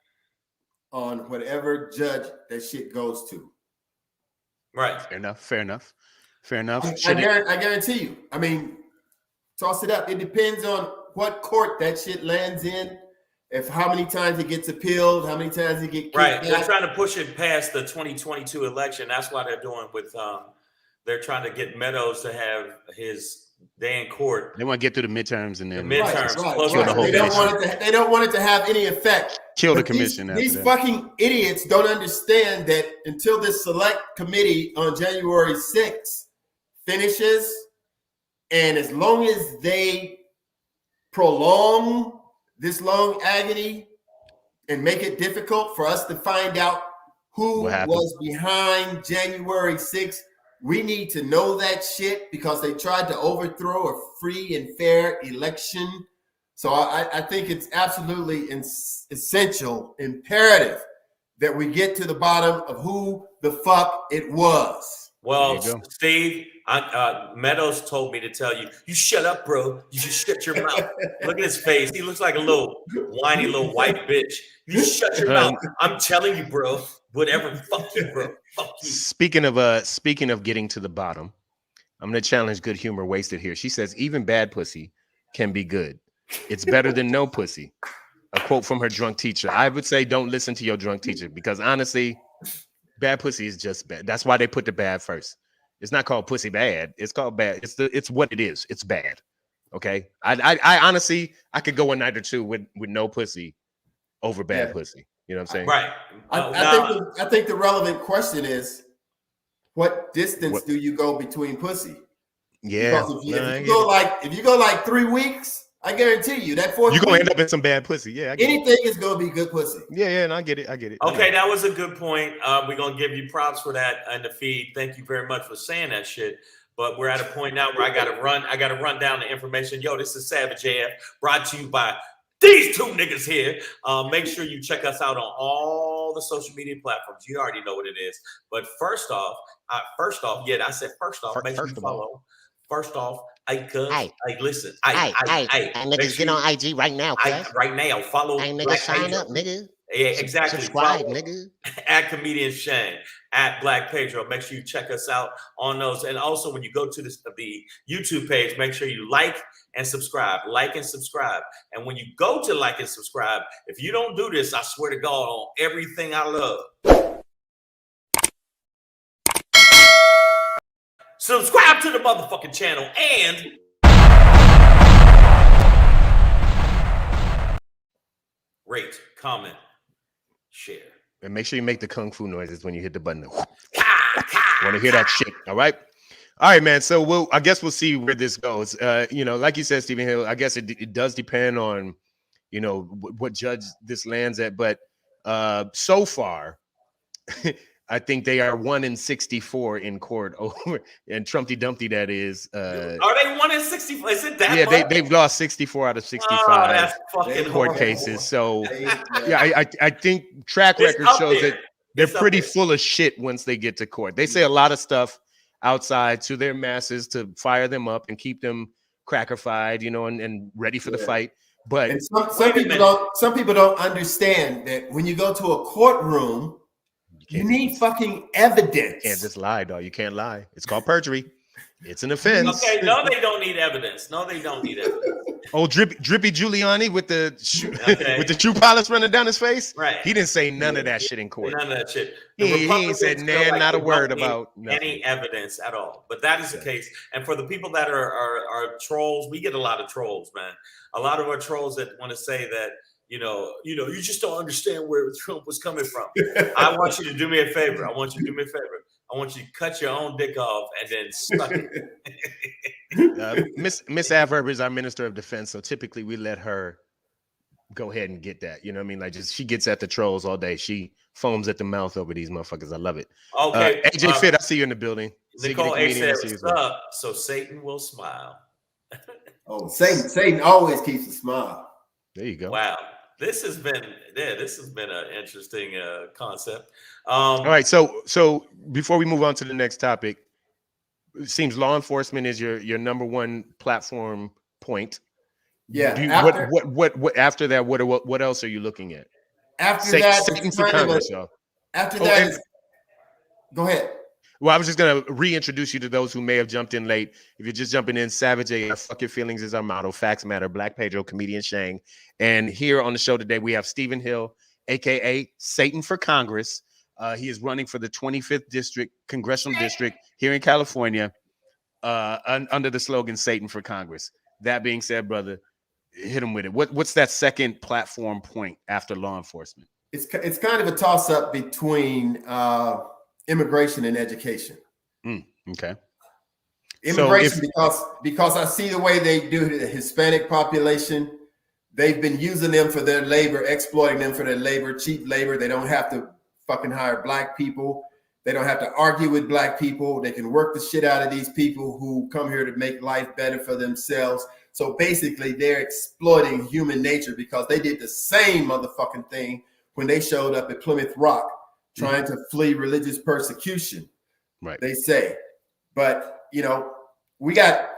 on whatever judge that shit goes to. Right. Fair enough. I guarantee you. I mean, toss it up. It depends on what court that shit lands in, if how many times it gets appealed, how many times it gets right. They're trying to push it past the 2022 election. That's why they're doing with they're trying to get Meadows to have his day in court. They want to get through the midterms and then They don't want it to have any effect. Kill the commission. These fucking idiots don't understand that until this select committee on January 6th finishes, and as long as they prolong this long agony and make it difficult for us to find out who was behind January 6th, we need to know that shit because they tried to overthrow a free and fair election So I think it's absolutely essential, imperative that we get to the bottom of who the fuck it was. Well, There you go. Steve, Meadows told me to tell you, you shut up, bro. You just shut your mouth. Look at his face. He looks like a little whiny little white bitch. You shut your mouth. I'm telling you, bro. Whatever. Fuck you, bro. Fuck you. Speaking of getting to the bottom, I'm gonna challenge Good Humor Wasted here. She says even bad pussy can be good. It's better than no pussy. A quote from her drunk teacher. I would say don't listen to your drunk teacher because honestly, bad pussy is just bad. That's why they put the bad first. It's not called pussy bad. It's called bad. It's what it is. It's bad. Okay. I honestly I could go a night or two with no pussy over bad pussy. You know what I'm saying? Right. I think the relevant question is, what distance do you go between pussy? Yeah. Because if you go like 3 weeks, I guarantee you that fourth you're gonna week, end up in some bad pussy. Yeah. anything is gonna be good pussy. Yeah, and I get it. Okay, that was a good point. We're gonna give you props for that in the feed. Thank you very much for saying that shit. But we're at a point now where I gotta run down the information. Yo, this is Savage AF, brought to you by these two niggas here. Make sure you check us out on all the social media platforms. You already know what it is. But first off, make sure you follow. First off, listen. Niggas get on IG right now, right now, follow. Nigga, sign up, nigga. Yeah, exactly. Subscribe, Follow nigga. At Comedian Shang, at Black Pedro. Make sure you check us out on those. And also, when you go to the YouTube page, make sure you like and subscribe. Like and subscribe. And when you go to like and subscribe, if you don't do this, I swear to God, on everything I love. Subscribe to the motherfucking channel and rate, comment, share. And make sure you make the kung fu noises when you hit the button. Want to hear that shit? All right, man. So I guess we'll see where this goes. Like you said, Stephen Hill, I guess it does depend on, what judge this lands at. But so far, I think they are 1-64 in court over and Trumpty Dumpty. That is. Are they 1-64? Is it that? Yeah, much? they've lost 64 out of 65 that's fucking court horrible. cases. So I think track record shows that they're pretty full of shit once they get to court. They say a lot of stuff outside to their masses to fire them up and keep them crackerfied, and ready for the fight. But and some people don't understand that when you go to a courtroom, you need fucking evidence. You can't just lie, dog. You can't lie. It's called perjury. It's an offense. Okay, no, they don't need evidence. Oh, Drippy Giuliani with the shoe polish running down his face. Right. He didn't say none of that shit in court. None of that shit. He ain't said not a word about any evidence at all. But that is the case. And for the people that are trolls, we get a lot of trolls, man. A lot of our trolls that want to say that, you just don't understand where Trump was coming from. I want you to do me a favor. I want you to cut your own dick off and then suck it. Miss Adverb is our Minister of Defense, so typically we let her go ahead and get that. You know what I mean? Like, just she gets at the trolls all day. She foams at the mouth over these motherfuckers. I love it. Okay, AJ Fit, I see you in the building. Nicole A said, "What's up?" So Satan will smile. Oh, Satan always keeps a smile. There you go. Wow. This has been an interesting concept. All right, so before we move on to the next topic, it seems law enforcement is your number one platform point. Yeah. What after that? What else are you looking at? After that, Satan for Congress, y'all. After that, go ahead. Well, I was just going to reintroduce you to those who may have jumped in late. If you're just jumping in, Savage AF, fuck your feelings is our motto. Facts matter. Black Pedro, Comedian Shang. And here on the show today, we have Stephen Hill, a.k.a. Satan for Congress. He is running for the 25th Congressional District here in California under the slogan Satan for Congress. That being said, brother, hit him with it. What's that second platform point after law enforcement? It's kind of a toss-up between immigration and education. Okay. Immigration, because I see the way they do the Hispanic population. They've been using them for their labor, exploiting them for their labor, cheap labor. They don't have to fucking hire black people. They don't have to argue with black people. They can work the shit out of these people who come here to make life better for themselves. So basically, they're exploiting human nature because they did the same motherfucking thing when they showed up at Plymouth Rock trying to flee religious persecution. Right. They say. But, you know, we got,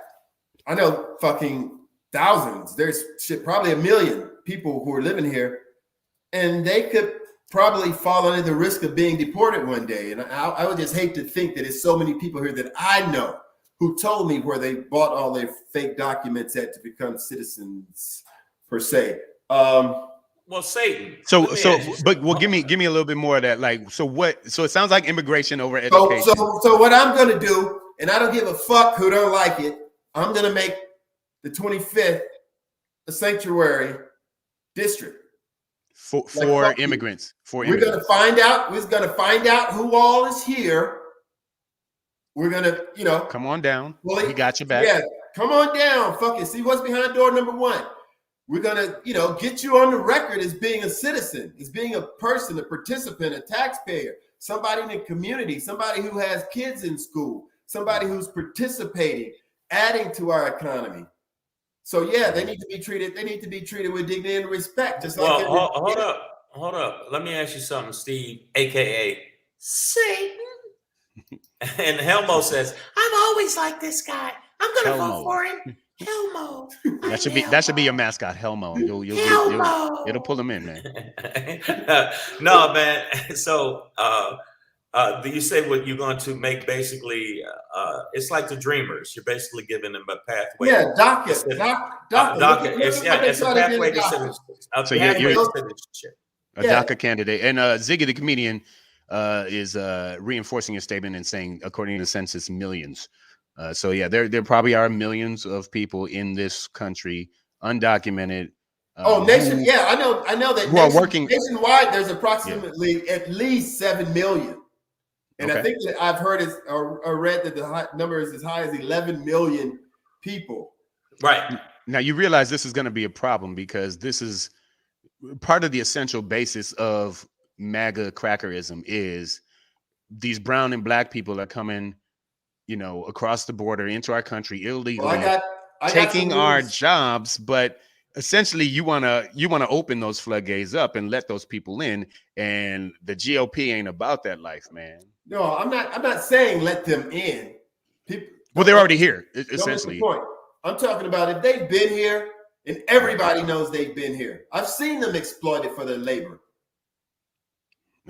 I know fucking thousands. There's probably 1 million people who are living here, and they could probably fall under the risk of being deported one day. And I would just hate to think that it's so many people here that I know who told me where they bought all their fake documents at to become citizens, per se. Well, Satan. Give me a little bit more of that. Like, so it sounds like immigration over education. So what I'm going to do, and I don't give a fuck who don't like it, I'm going to make the 25th a sanctuary district. For immigrants. We're going to find out. We're going to find out who all is here. We're going to, you know. Come on down. We got your back. Yeah, come on down. Fucking see what's behind door number 1. We're going to, you know, get you on the record as being a citizen, as being a person, a participant, a taxpayer, somebody in the community, somebody who has kids in school, somebody who's participating, adding to our economy. So yeah, they need to be treated. They need to be treated with dignity and respect. Just like hold up. Let me ask you something, Steve, aka Satan. And Helmo says, "I've always liked this guy. I'm gonna vote for him." Helmo. That should be your mascot, Helmo. It'll pull him in, man. No, man. So do you say what you're going to make basically it's like the dreamers. You're basically giving them a pathway. Yeah, DACA. It's a pathway to citizenship. So you're a DACA candidate. And Ziggy the comedian is reinforcing his statement and saying, according to the census, millions. So yeah, there probably are millions of people in this country undocumented. Nation. Yeah, I know that. Who are working nationwide? There's approximately at least 7 million. And I think that I've heard or read that the number is as high as 11 million people. Right. Now you realize this is going to be a problem because this is part of the essential basis of MAGA crackerism is these brown and black people are coming, you know, across the border into our country illegally, taking our jobs, but essentially you want to open those floodgates up and let those people in, and the GOP ain't about that life, man. No, I'm not saying let them in. Well, they're already here, essentially. Point. I'm talking about if they've been here, and everybody knows they've been here. I've seen them exploited for their labor.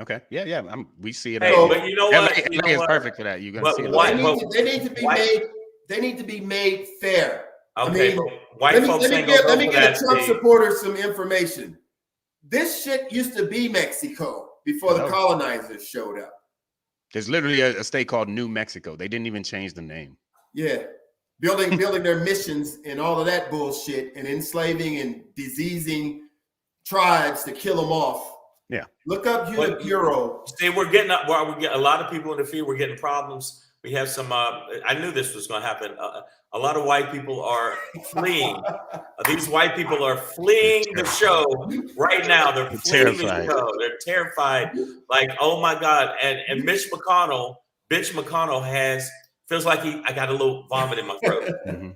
Okay. Yeah. We see it. Hey, but you know what? LA is perfect for that. You're gonna see it. They need to be made. They need to be made fair. Okay. White folks ain't gonna go for that. Let me get a Trump supporter some information. This shit used to be Mexico before the colonizers showed up. There's literally a state called New Mexico. They didn't even change the name. Yeah. Building their missions and all of that bullshit and enslaving and diseasing tribes to kill them off. Yeah. Look up Human Bureau. See, we're getting up. Well, we get a lot of people in the field. We're getting problems. We have some. I knew this was going to happen. A lot of white people are fleeing. These white people are fleeing the show right now. They're fleeing the show. They're terrified. Like, oh my God! And Mitch McConnell feels like I got a little vomit in my throat.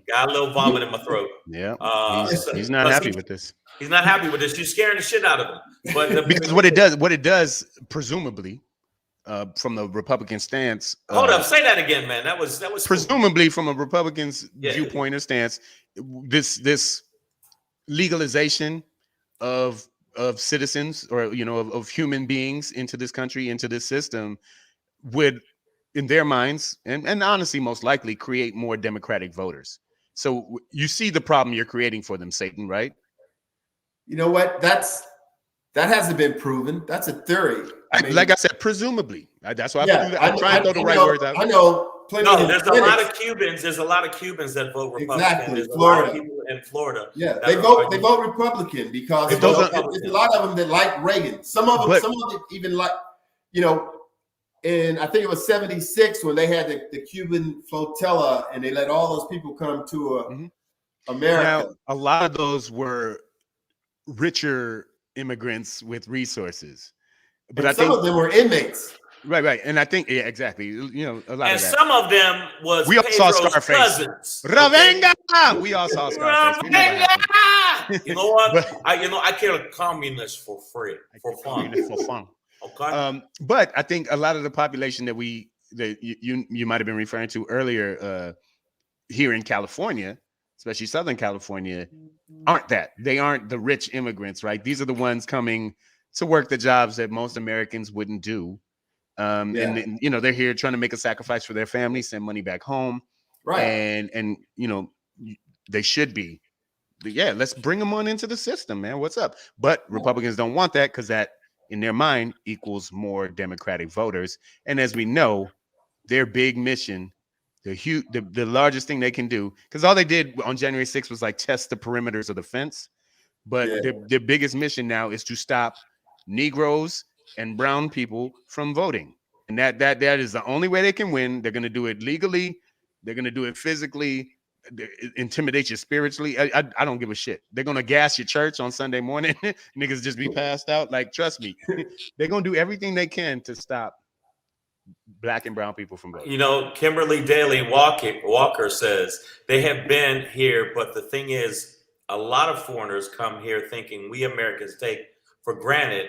Got a little vomit in my throat. Yeah. He's not happy with this. He's not happy with this. You're scaring the shit out of him. But because what it does, presumably, from the Republican stance. Hold up, say that again, man. That was presumably from a Republican's viewpoint or stance. This legalization of citizens or of human beings into this country, into this system, would, in their minds, and honestly, most likely, create more Democratic voters. So you see the problem you're creating for them, Satan, right? You know what? That hasn't been proven. That's a theory. Like I said, presumably. That's why I'm trying to throw the right words out. I know. No, there's a lot of Cubans. There's a lot of Cubans that vote Republican. Exactly. There's Florida. a lot of people in Florida. Yeah, they vote Republican because there's a lot of them that like Reagan. Some of them even like, and I think it was 76 when they had the Cuban flotilla and they let all those people come to America. Now, a lot of those were richer immigrants with resources. But some of them were inmates. Right. And I think, yeah, exactly. You know, a lot And of that. some of them was We all saw Pedro's Scarface. cousins. Ravenga! We all saw Scarface. We know what happened. You know what? But- I kill a communist for free, for fun. For fun. Okay. But I think a lot of the population that you might have been referring to earlier here in California, especially Southern California, aren't that. They aren't the rich immigrants, right? These are the ones coming to work the jobs that most Americans wouldn't do. And you know, they're here trying to make a sacrifice for their family, send money back home. Right. And you know, they should be. Yeah, let's bring them on into the system, man. What's up? But Republicans don't want that because that in their mind equals more Democratic voters. And as we know, their big mission, the largest thing they can do, because all they did on January 6th was like test the perimeters of the fence. But their biggest mission now is to stop Negroes and brown people from voting. And that is the only way they can win. They're going to do it legally. They're going to do it physically, intimidate you spiritually. I don't give a shit. They're going to gas your church on Sunday morning. Niggas just be passed out. Like, trust me, they're going to do everything they can to stop black and brown people from voting. You know, Kimberly Daly Walker says they have been here, but the thing is, a lot of foreigners come here thinking we Americans take for granted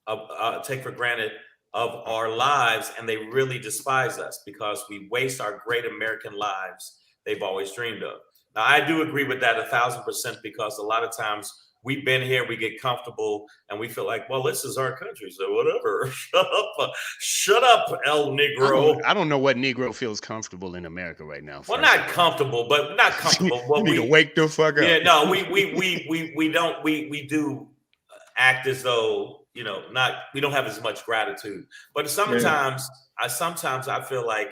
of our lives, and they really despise us because we waste our great American lives they've always dreamed of. Now, I do agree with that 1,000% because a lot of times we've been here, we get comfortable, and we feel like, well, this is our country, so whatever. Shut up, El Negro. I don't know what Negro feels comfortable in America right now. Well, not comfortable, but not comfortable. You need to wake the fuck up. Yeah, no, we do act as though, you know, we don't have as much gratitude. But sometimes I feel like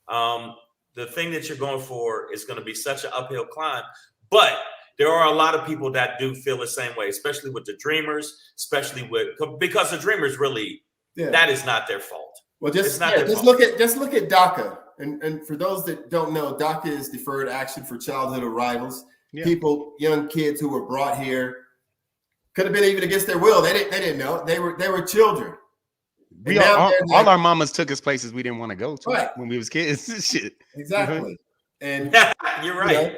the thing that you're going for is going to be such an uphill climb. But there are a lot of people that do feel the same way, especially with the Dreamers, because the Dreamers really, that is not their fault. Well, just look at DACA. And for those that don't know, DACA is deferred action for childhood arrivals. Yeah. People, young kids who were brought here, could have been even against their will. They didn't know. They were children. All our mamas took us places we didn't want to go to when we was kids. Shit. Exactly. And you're right.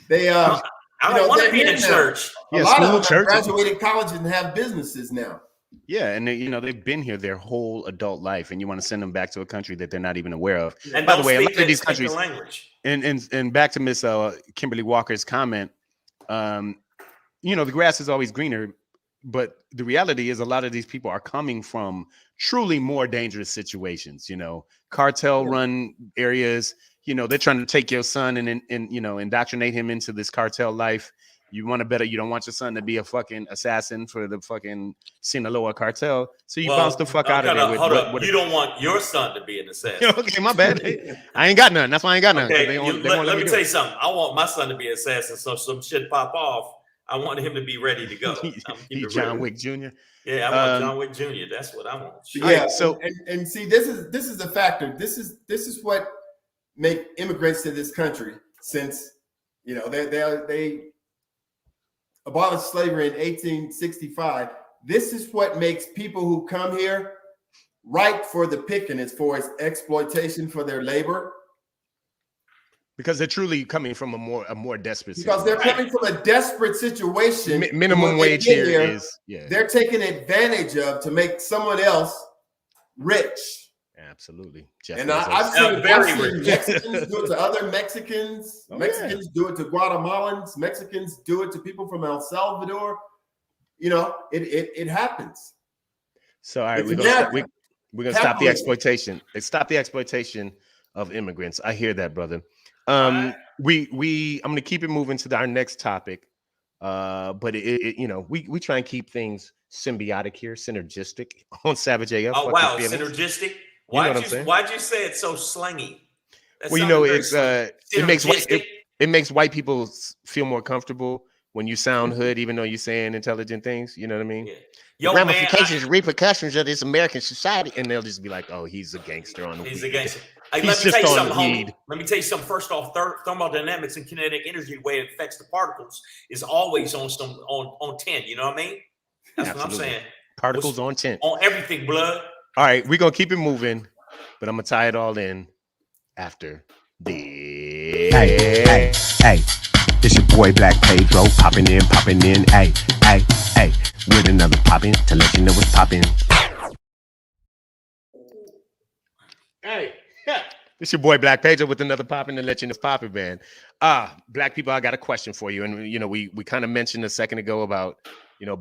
They I don't want to be in church. A lot of them have graduated college and have businesses now. Yeah, and they've been here their whole adult life, and you want to send them back to a country that they're not even aware of. And by the way, a lot of these countries, language. And back to Miss Kimberly Walker's comment, the grass is always greener, but the reality is a lot of these people are coming from truly more dangerous situations. You know, cartel run areas. You know, they're trying to take your son and indoctrinate him into this cartel life. You want you don't want your son to be a fucking assassin for the fucking Sinaloa cartel. So you bounce the fuck out of there. Hold up. You don't want your son to be an assassin. Okay, my bad. I ain't got none. That's why I ain't got none. Okay, let me tell you something. I want my son to be an assassin. So some shit pop off, I want him to be ready to go. He's John Wick Jr. Yeah, I want John Wick Jr. That's what I want. Yeah. So and see, this is a factor. This is what make immigrants to this country, since they abolished slavery in 1865. This is what makes people who come here ripe for the picking as far as exploitation for their labor. Because they're truly coming from a more desperate situation. Because they're coming from a desperate situation. Minimum wage here is they're taking advantage of to make someone else rich. Absolutely. And I've seen Mexicans do it to other Mexicans. Mexicans do it to Guatemalans. Mexicans do it to people from El Salvador. You know, it happens. So all right, we're gonna stop the exploitation. Stop the exploitation of immigrants. I hear that, brother. I'm gonna keep it moving to our next topic. But we try and keep things symbiotic here, synergistic on Savage AF. Oh wow, synergistic. Why'd you say it so slangy? It makes white people feel more comfortable when you sound hood, even though you're saying intelligent things. You know what I mean? Yeah. The repercussions of this American society, and they'll just be like, "Oh, he's a gangster on the He's weed. a gangster." Let me tell you something, homie. Let me tell you something. First off, thermodynamics and kinetic energy, the way it affects the particles, is always on 10. You know what I mean? That's what I'm saying. Particles on 10 on everything, blood. All right, we're gonna keep it moving, but I'm gonna tie it all in after the. Hey, it's your boy Black Pedro popping in, hey, with another poppin' to let you know what's poppin'. Hey, it's your boy Black Pedro with another popping to let you know what's popping, man. Black people, I got a question for you, and you know we kind of mentioned a second ago about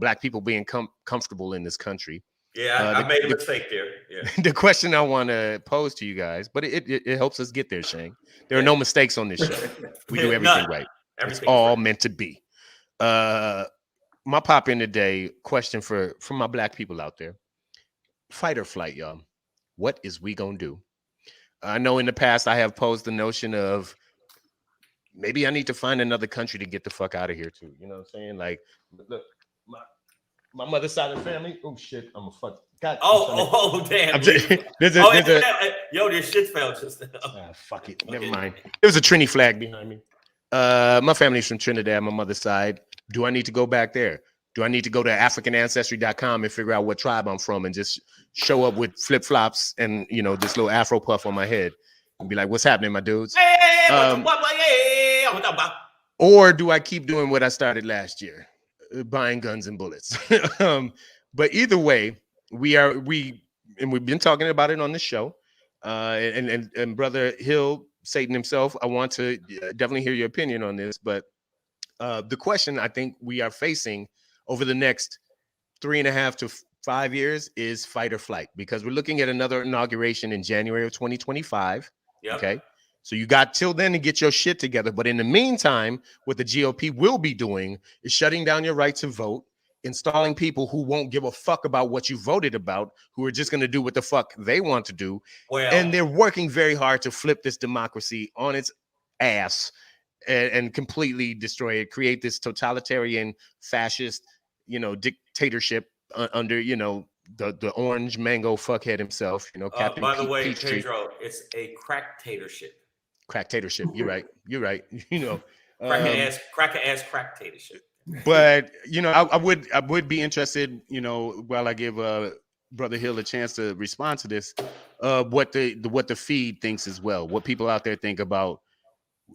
black people being comfortable in this country. Yeah, I made a mistake there. Yeah. The question I want to pose to you guys, but it helps us get there, Shane. There are no mistakes on this show. We do everything right. It's all meant to be. My pop in today question for my black people out there: fight or flight, y'all. What is we gonna do? I know in the past I have posed the notion of maybe I need to find another country to get the fuck out of here too. You know what I'm saying? Like, look, my mother's side of the family. Oh shit, I'm a fuck. God, Damn. Yo, this shit fell just now. Fuck it. Never mind. There was a Trini flag behind me. My family's from Trinidad, my mother's side. Do I need to go back there? Do I need to go to AfricanAncestry.com and figure out what tribe I'm from and just show up with flip flops and this little Afro puff on my head and be like, "What's happening, my dudes?" Or do I keep doing what I started last year, buying guns and bullets? But either way, we've been talking about it on the show. And Brother Hill, Satan himself, I want to definitely hear your opinion on this. But the question I think we are facing over the next 3.5 to 5 years is fight or flight, because we're looking at another inauguration in January of 2025. Yep. Okay. So you got till then to get your shit together. But in the meantime, what the GOP will be doing is shutting down your right to vote, installing people who won't give a fuck about what you voted about, who are just going to do what the fuck they want to do. And they're working very hard to flip this democracy on its ass and completely destroy it, create this totalitarian, fascist, dictatorship under, the orange mango fuckhead himself, Captain by the way, Peachtree. Pedro, it's a cracktatorship. Cracktatorship. You're right. Cracktatorship. But I would be interested, while I give Brother Hill a chance to respond to this, what the feed thinks as well, what people out there think about,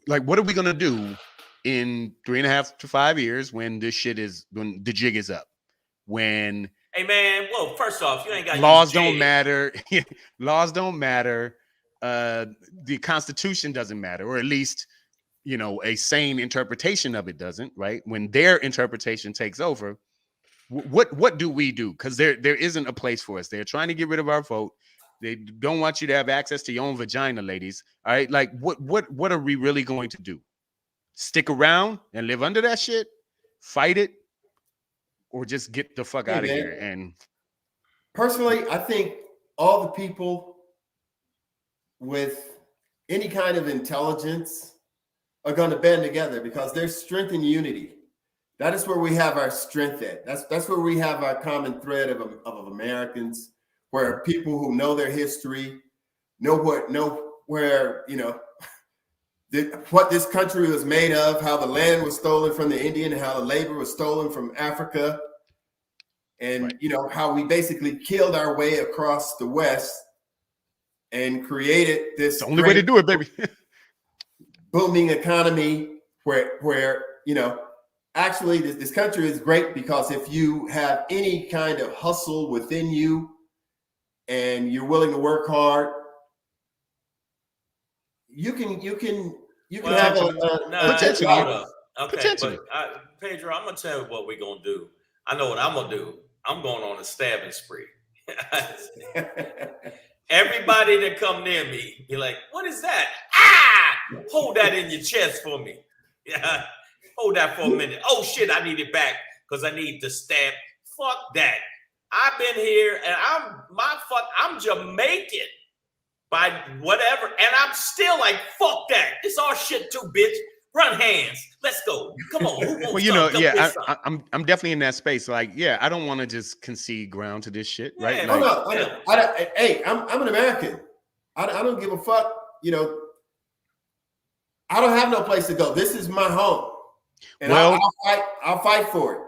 like, what are we gonna do in 3.5 to 5 years when the jig is up? When hey man, well, first off, you ain't got laws don't matter. Laws don't matter. The Constitution doesn't matter, or at least a sane interpretation of it doesn't, right? When their interpretation takes over, what do we do? Because there isn't a place for us. They're trying to get rid of our vote. They don't want you to have access to your own vagina, ladies. All right, like what are we really going to do? Stick around and live under that shit? Fight it? Or just get the fuck out of here? And personally, I think all the people with any kind of intelligence are going to band together, because there's strength in unity. That is where we have our strength at. That's where we have our common thread of Americans, where people who know their history, know where what this country was made of, how the land was stolen from the Indian, how the labor was stolen from Africa, and how we basically killed our way across the West and created this. It's the only way to do it, baby. Booming economy where actually this country is great, because if you have any kind of hustle within you and you're willing to work hard, you can have potentially. Okay, potentially. But Pedro, I'm gonna tell you what we're gonna do. I know what I'm gonna do. I'm going on a stabbing spree. Everybody that come near me, be like, "What is that? Ah! Hold that in your chest for me. Yeah, hold that for a minute. Oh shit, I need it back because I need to stab. Fuck that. I've been here and I'm Jamaican by whatever, and I'm still like, fuck that. It's our shit too, bitch. Run hands. Let's go. Come on. Who wants I'm definitely in that space. Like, I don't want to just concede ground to this shit, right? Yeah, I'm an American. I don't give a fuck. I don't have no place to go. This is my home, and I'll fight for it.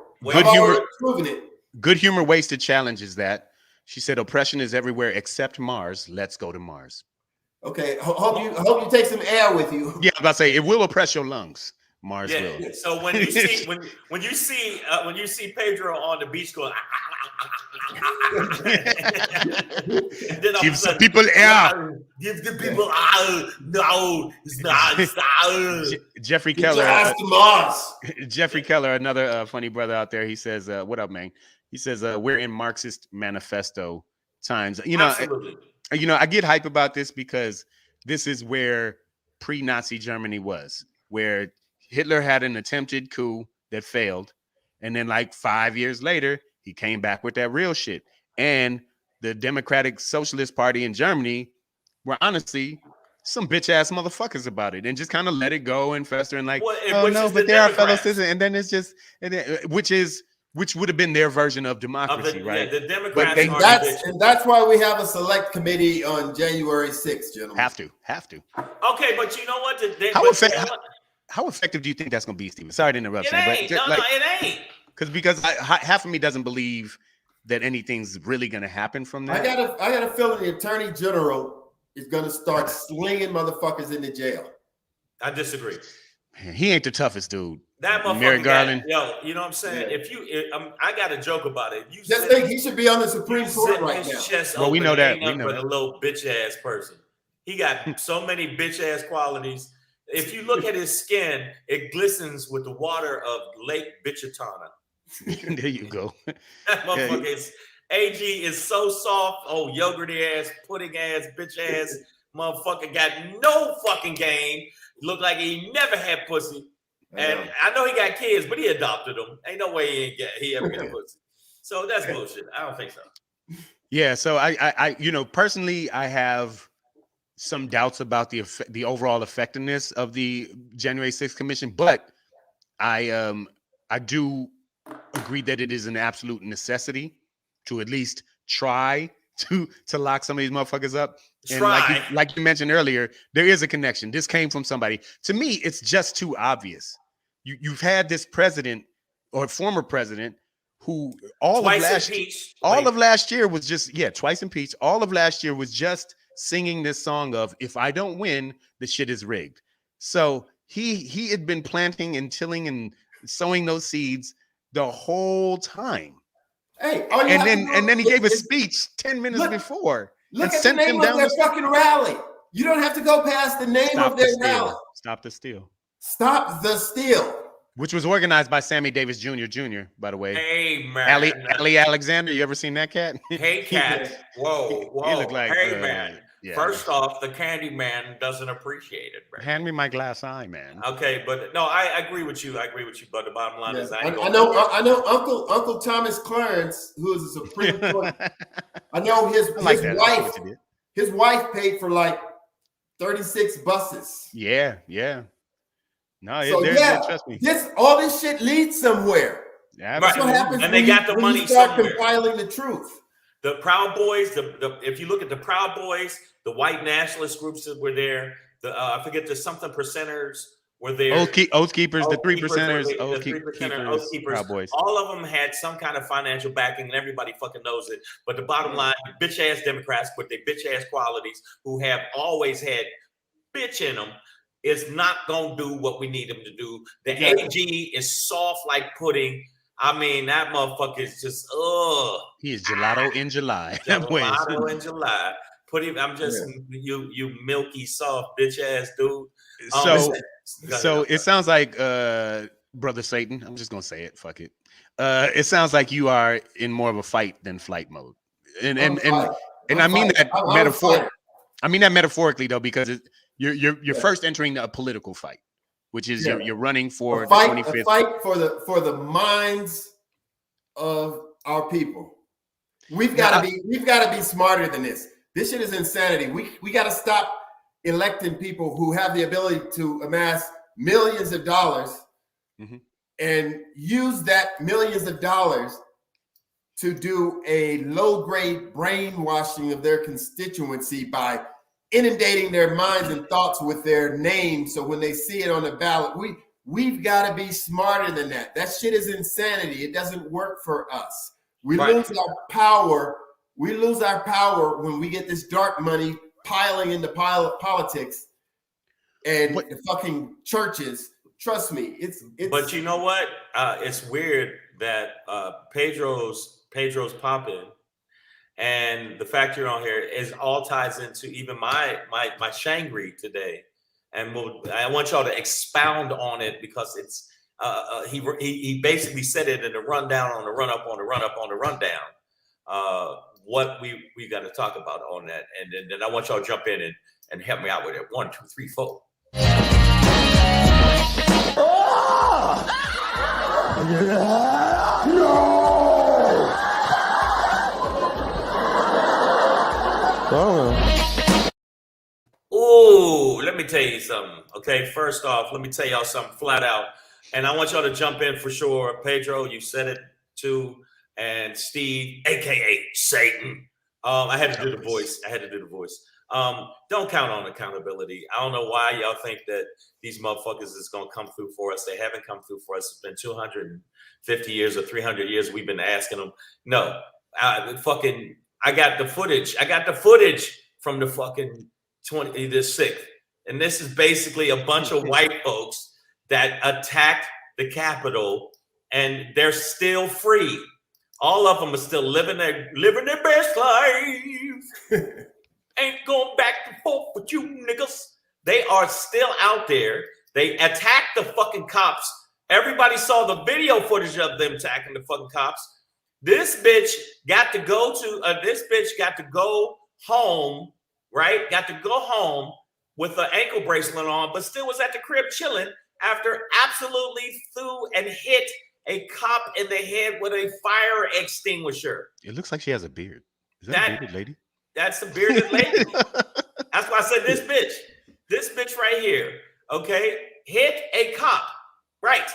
Good humor ways to challenge is that, She said oppression is everywhere except Mars. Let's go to Mars. Okay, hope you take some air with you. Yeah, I was about to say it will oppress your lungs. Mars will. Yeah. So when you see when you see Pedro on the beach going, and then give some people air. Give the people no, it's not. Jeffrey Keller. Jeffrey Keller, another funny brother out there. He says, "What up, man?" He says, "We're in Marxist manifesto times." Absolutely. I get hype about this because this is where pre-Nazi Germany was, where Hitler had an attempted coup that failed. And then like 5 years later, he came back with that real shit. And the Democratic Socialist Party in Germany were honestly some bitch ass motherfuckers about it and just kind of let it go and fester and like, oh no, but they are fellow citizens. And then it's just, which would have been their version of democracy, right? Yeah, the Democrats and that's why we have a select committee on January 6th, gentlemen. Have to. Okay, but you know what? How effective do you think that's going to be, Stephen? Sorry to interrupt. It ain't. Because half of me doesn't believe that anything's really going to happen from that. I got a feeling the Attorney General is going to start slinging motherfuckers into jail. I disagree. Man, he ain't the toughest dude. That motherfucker, Merrick Garland. You know what I'm saying? Yeah. I got a joke about it. You just think he should be on the Supreme Court right now. Well, we know that. We know that. A little bitch ass person. He got so many bitch ass qualities. If you look at his skin, it glistens with the water of Lake Bichitana. There you go. That motherfucker is AG is so soft. Oh, yogurty ass, pudding ass, bitch ass motherfucker got no fucking game. Look like he never had pussy. And I know he got kids, but he adopted them. Ain't no way he ever got pussy. So that's bullshit. I don't think so. Yeah. So I personally, I have some doubts about the overall effectiveness of the January 6th commission, but I do agree that it is an absolute necessity to at least try to lock some of these motherfuckers up. And like you mentioned earlier, there is a connection. This came from somebody. To me, it's just too obvious. You've had this president or former president who all of last year was just twice impeached. All of last year was just singing this song of, if I don't win, the shit is rigged. So he had been planting and tilling and sowing those seeds the whole time. Hey, and then he gave a speech 10 minutes before. Look at the name of their fucking rally. You don't have to go past the name of their rally. Stop the steal. Stop the steal. Which was organized by Sammy Davis Jr., by the way. Hey, man. Ali Alexander, you ever seen that cat? Hey, cat. Whoa. He looked like, hey, man. Yeah. First off, the candy man doesn't appreciate it, bro. Hand me my glass eye, man. Okay, but no, I agree with you. But the bottom line is, I know Uncle Thomas Clarence, who is a Supreme Court. I know his wife paid for like 36 buses. Yeah. No, so trust me. All this shit leads somewhere. Yeah, that's what happens and they got the money start somewhere. Compiling the truth. The Proud Boys, if you look at the Proud Boys, the white nationalist groups that were there, I forget the something percenters were there. Oath Keepers, the 3%ers, Oath Keepers, Proud Boys. All of them had some kind of financial backing, and everybody fucking knows it. But the bottom line, bitch ass Democrats with their bitch ass qualities, who have always had bitch in them, is not gonna do what we need them to do. The AG is soft like pudding. I mean, that motherfucker is just he is gelato in July. Gelato in July. I'm just you milky soft bitch ass dude. So it sounds like Brother Satan. I'm just gonna say it. Fuck it. It sounds like you are in more of a fight than flight mode, and I mean that metaphor. I mean that metaphorically though, because you're first entering a political fight, which is you're running for the 25th. A fight for the minds of our people. We've got to be smarter than this. This shit is insanity. We got to stop electing people who have the ability to amass millions of dollars and use that millions of dollars to do a low-grade brainwashing of their constituency by inundating their minds and thoughts with their name. So when they see it on the ballot, we've got to be smarter than that. That shit is insanity. It doesn't work for us. We lose our power We lose our power when we get this dark money piling into politics and the fucking churches. Trust me, it's. But you know what? It's weird that Pedro's popping, and the fact you're on here is all ties into even my SHANGRY today, and I want y'all to expound on it because it's he basically said it in the rundown on the run up on the run up on the rundown. What we got to talk about on that, and then I want y'all to jump in and help me out with it. 1, 2, 3, 4. Ooh, let me tell you something. Okay, first off, let me tell y'all something flat out, and I want y'all to jump in for sure. Pedro, you said it too, and Steve, aka Satan. I had to do the voice. Don't count on accountability. I don't know why y'all think that these motherfuckers is gonna come through for us. They haven't come through for us. It's been 250 years or 300 years we've been asking them. No, I got the footage. I got the footage from the fucking 26th, and this is basically a bunch of white folks that attacked the Capitol, and they're still free. All of them are still living their best life. Ain't going back and forth with you niggas. They are still out there. They attacked the fucking cops. Everybody saw the video footage of them attacking the fucking cops. This bitch got to go home, right? Got to go home with an ankle bracelet on, but still was at the crib chilling after absolutely threw and hit a cop in the head with a fire extinguisher. It looks like she has a beard. Is that a bearded lady? That's a bearded lady. That's why I said this bitch right here, okay, hit a cop, right?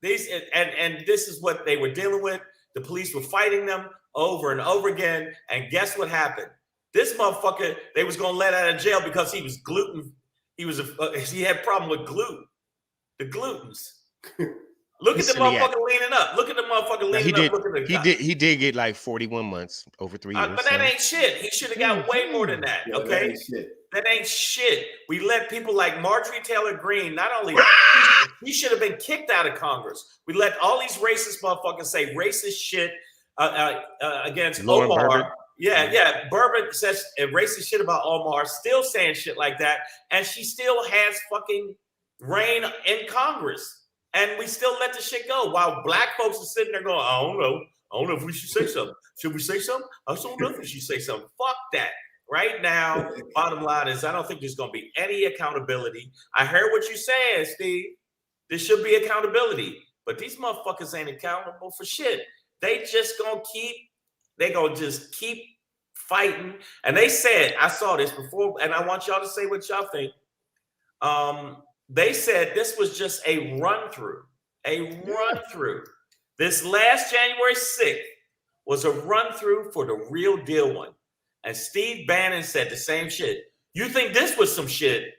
And this is what they were dealing with. The police were fighting them over and over again. And guess what happened? This motherfucker, they was gonna let out of jail because he was gluten. He had a problem with gluten. The glutens. Look at the motherfucker leaning up. Look at the motherfucker leaning up. He did get like 41 months, over 3 years. But that ain't shit. He should have got way more than that. Okay, that ain't shit. We let people like Marjorie Taylor Greene. Not only he should have been kicked out of Congress. We let all these racist motherfuckers say racist shit against Lauren Omar. Burbert. Yeah. Burbert says racist shit about Omar. Still saying shit like that, and she still has fucking reign in Congress. And we still let the shit go while black folks are sitting there going, I don't know if we should say something. Should we say something? I don't know if we should say something. Fuck that. Right now, bottom line is I don't think there's going to be any accountability. I heard what you said, Steve. There should be accountability. But these motherfuckers ain't accountable for shit. They just going to just keep fighting. And they said, I saw this before, and I want y'all to say what y'all think. They said this was just a run through. This last January 6th was a run through for the real deal one. And Steve Bannon said the same shit. You think this was some shit?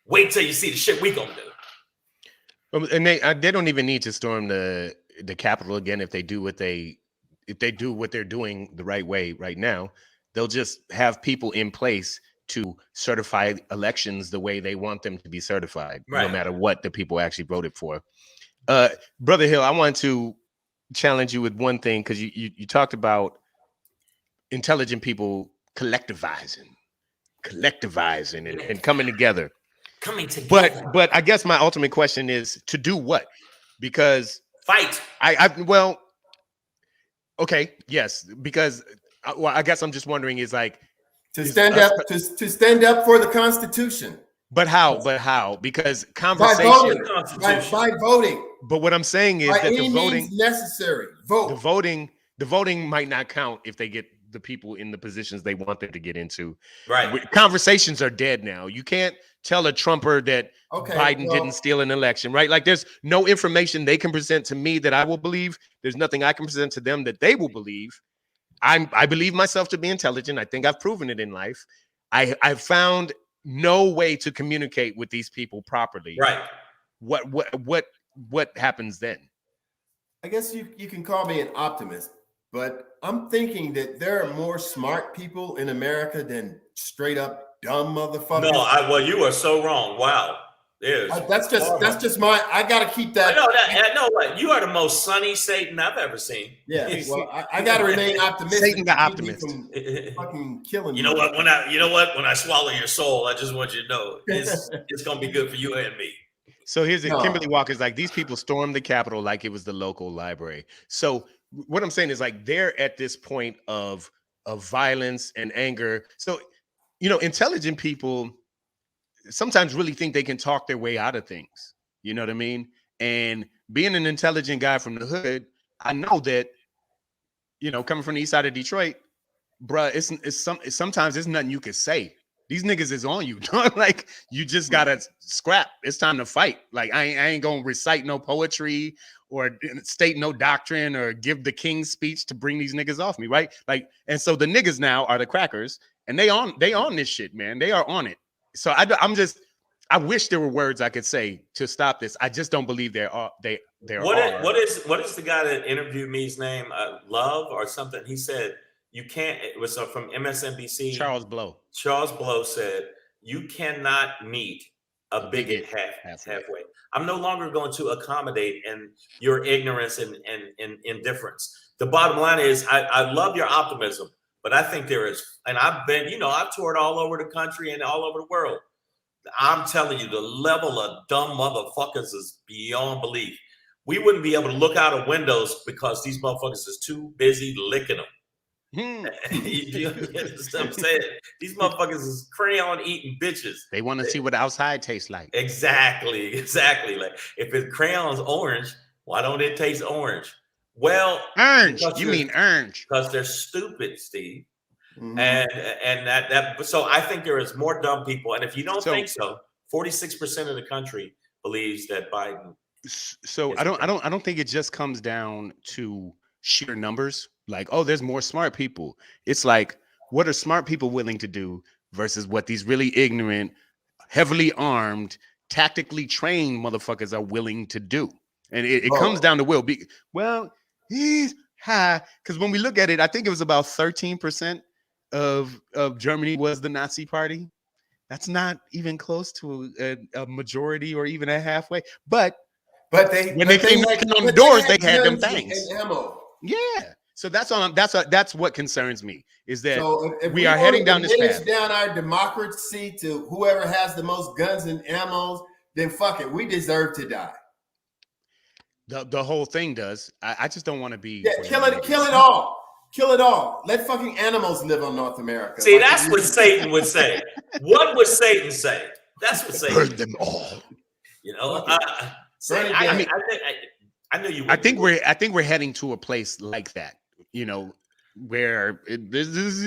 Wait till you see the shit we gonna do. And they don't even need to storm the Capitol again if they do what they're doing the right way right now. They'll just have people in place to certify elections the way they want them to be certified, no matter what the people actually voted for. Brother Hill, I want to challenge you with one thing, because you talked about intelligent people collectivizing and coming together. But I guess my ultimate question is to do what? Because fight. Okay, yes, because I guess I'm just wondering is like, to stand up for the Constitution. But how? Because conversation by voting. But what I'm saying is that the voting necessary. Vote. The voting might not count if they get the people in the positions they want them to get into. Right. Conversations are dead now. You can't tell a Trumper that Biden didn't steal an election, right? Like there's no information they can present to me that I will believe. There's nothing I can present to them that they will believe. I believe myself to be intelligent. I think I've proven it in life. I've found no way to communicate with these people properly. Right. What happens then? I guess you can call me an optimist. but I'm thinking that there are more smart people in America than straight up dumb motherfuckers. Well, you are so wrong. Wow. That's just my. I gotta keep that. I know what you are the most sunny Satan I've ever seen. Yeah, well, I gotta remain optimistic. Satan the optimist. From fucking killing. You know what? When I swallow your soul, I just want you to know it's gonna be good for you and me. So here's it. Kimberly Walker's like, these people stormed the Capitol like it was the local library. So what I'm saying is like they're at this point of violence and anger. So, intelligent people sometimes really think they can talk their way out of things. You know what I mean? And being an intelligent guy from the hood, I know that, coming from the east side of Detroit, bruh, sometimes there's nothing you can say. These niggas is on you. Like, you just gotta scrap. It's time to fight. Like, I ain't gonna recite no poetry or state no doctrine or give the king's speech to bring these niggas off me, right? Like, and so the niggas now are the crackers, and they on this shit, man. They are on it. So I wish there were words I could say to stop this. I just don't believe there are. What is the guy that interviewed me? His name, Love or something. He said you can't. It was from MSNBC. Charles Blow. Charles Blow said you cannot meet a bigot halfway. I'm no longer going to accommodate in your ignorance and indifference. The bottom line is I love your optimism, but I think there is, and I've toured all over the country and all over the world. I'm telling you, the level of dumb motherfuckers is beyond belief. We wouldn't be able to look out of windows because these motherfuckers is too busy licking them. You understand what I'm saying? These motherfuckers is crayon eating bitches. They want to see what outside tastes like. Exactly. Like if it's crayon's orange, why don't it taste orange? Well, orange. You mean orange? Because they're stupid, Steve. Mm-hmm. And that. So I think there is more dumb people. And if you don't think so, 46% of the country believes that Biden. So I don't think it just comes down to sheer numbers. Like, oh, there's more smart people. It's like, what are smart people willing to do versus what these really ignorant, heavily armed, tactically trained motherfuckers are willing to do. And it comes down to will. He's high. Because when we look at it, I think it was about 13% of Germany was the Nazi party. That's not even close to a majority or even a halfway. But when they came knocking on the doors, they had them things. Yeah. So that's what concerns me is that if we are heading down this path. Down our democracy to whoever has the most guns and ammos, then fuck it, we deserve to die. The whole thing does. I just don't want to be. Yeah, kill it all. Let fucking animals live on North America. See, that's what Satan would say. What would Satan say? That's what Satan. Burn them all. I know you. I think we're heading to a place like that. Where there's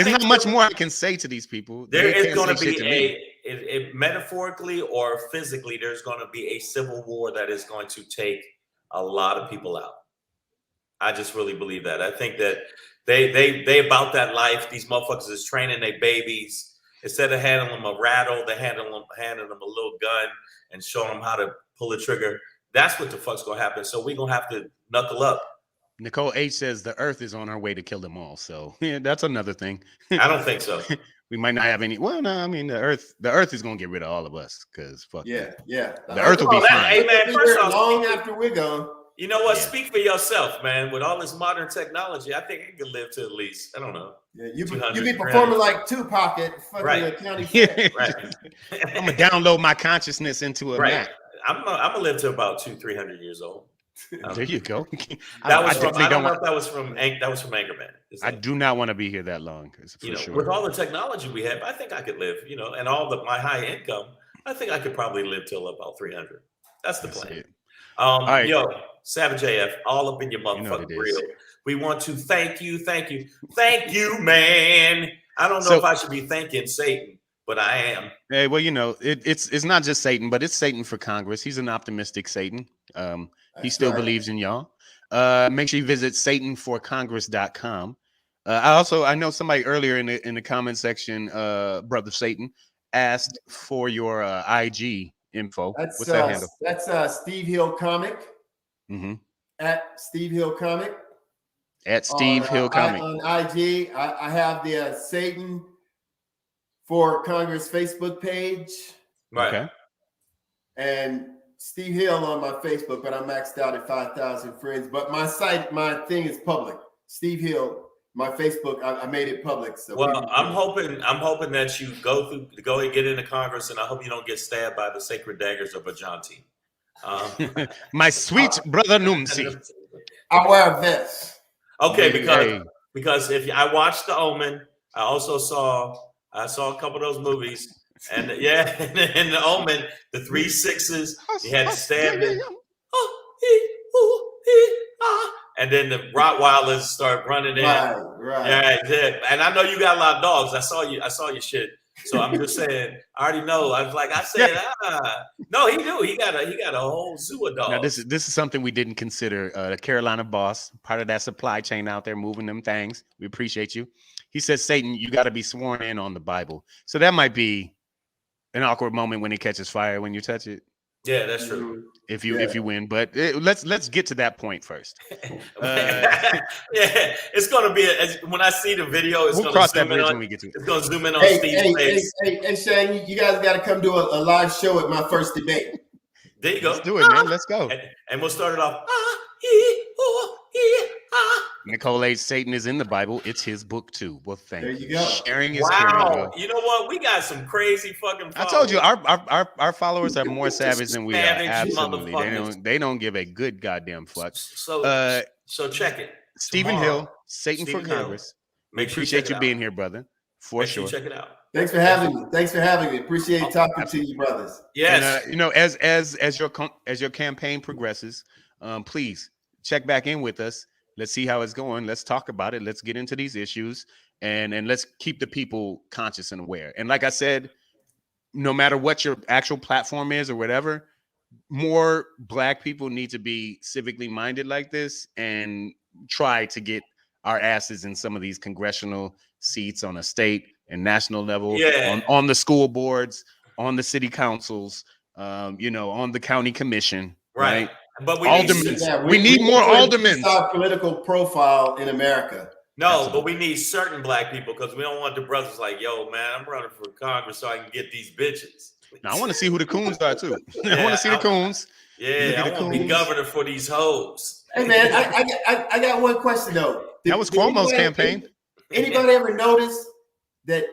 not much more I can say to these people. There is going to be metaphorically or physically, there's going to be a civil war that is going to take a lot of people out. I just really believe that. I think that they about that life. These motherfuckers is training their babies. Instead of handing them a rattle, they handing them a little gun and showing them how to pull the trigger. That's what the fuck's going to happen. So we're going to have to knuckle up. Nicole H says the earth is on our way to kill them all. So yeah, that's another thing. I don't think so. We might not have any. Well, no, I mean the earth is gonna get rid of all of us because fuck. Yeah. The earth will be fine. Hey man, first off, long after we're gone. You know what? Yeah. Speak for yourself, man. With all this modern technology, I think I could live to at least, I don't know. Yeah, you be performing like Tupac at fucking county fair. Right. I'm gonna download my consciousness into a map. I'm gonna live to about 200-300 years old. There you go. I don't know if that was from Anchorman. I do not want to be here that long. Sure. With all the technology we have, I think I could live. And all my high income, I think I could probably live till about 300. That's the plan. Right. Yo, Savage AF, all up in your motherfucking grill. We want to thank you, man. I don't know if I should be thanking Satan, but I am. Hey, well, it's not just Satan, but it's Satan for Congress. He's an optimistic Satan. He still believes in y'all. Make sure you visit satanforcongress.com. I know somebody earlier in the comment section, Brother Satan, asked for your IG info. What's that handle? That's Steve Hill Comic. Mm-hmm. at Steve Hill Comic. At Steve Hill Comic. On IG. I have the Satan for Congress Facebook page. Right. Okay. And Steve Hill on my Facebook, but I'm maxed out at 5,000 friends. But my site, my thing is public. Steve Hill, my Facebook, I made it public. So well, I'm hoping that you go and get into Congress, and I hope you don't get stabbed by the sacred daggers of Ajanti. My sweet brother Numsi. I wear a vest. Okay, because if I watched The Omen, I also saw a couple of those movies, and in The Omen, the 3 6s, he had stabbed in. And then the Rottweilers start running in. Right. Yeah, and I know you got a lot of dogs. I saw your shit. So I'm just saying, I already know. No, he do. He got a whole zoo of dogs. Now this is something we didn't consider. The Carolina boss, part of that supply chain out there moving them things. We appreciate you. He says, Satan, you got to be sworn in on the Bible. So that might be an awkward moment when it catches fire when you touch it. Yeah, that's true. If you win, but let's get to that point first. Yeah, it's gonna be when I see the video. We'll cross that bridge when we get to it. It's gonna zoom in on Steve's face. Hey, Shane, you guys got to come do a live show at my first debate. There you go. Let's do it, man. Let's go. And we'll start it off. Nicole H. Satan is in the Bible. It's his book too. Well, There you go. Sharing is wow. caring. You know what? We got some crazy fucking followers. I told you our followers are more savage than we are. Savage Absolutely. They don't give a good goddamn fuck. So check it. Stephen Hill, Satan for Congress. We appreciate you being here, brother. For sure. Check it out. Thanks for having me. Appreciate talking to you, brothers. Yes. And, as your campaign progresses, please check back in with us. Let's see how it's going. Let's talk about it. Let's get into these issues and let's keep the people conscious and aware. And like I said, no matter what your actual platform is or whatever, more Black people need to be civically minded like this and try to get our asses in some of these congressional seats on a state and national level, on the school boards, on the city councils, on the county commission, right? But we need more aldermen. Our political profile in America. No, Absolutely. But we need certain Black people because we don't want the brothers like, yo, man, I'm running for Congress so I can get these bitches. Now I want to see who the coons are too. I want to see the coons. Yeah, I want to be governor for these hoes. Hey man, I got one question though. That was Cuomo's campaign. Anybody ever notice that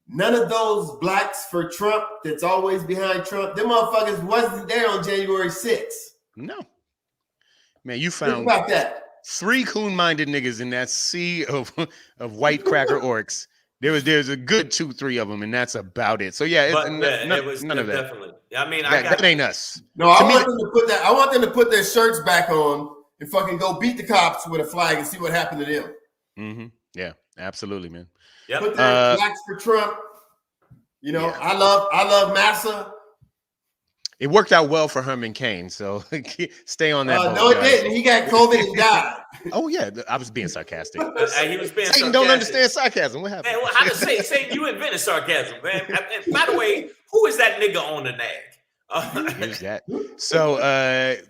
none of those Blacks for Trump that's always behind Trump, them motherfuckers wasn't there on January 6th? No. Man, you found about that. 3 coon-minded niggas in that sea of white cracker orcs. There's a good 2-3 of them, and that's about it. So yeah, it was none of that. Definitely. I mean, that ain't us. No, I want them to put that. I want them to put their shirts back on and fucking go beat the cops with a flag and see what happened to them. Mm-hmm. Yeah, absolutely, man. Yep. Put their Blacks for Trump. I love Massa. It worked out well for Herman Cain, so stay on that. No, it didn't. He got COVID and died. Oh yeah, I was being sarcastic. He was being Satan sarcastic. Don't understand sarcasm. What happened? Man, how to say you invented sarcasm, man? And by the way, who is that nigga on the nag? Here's that. So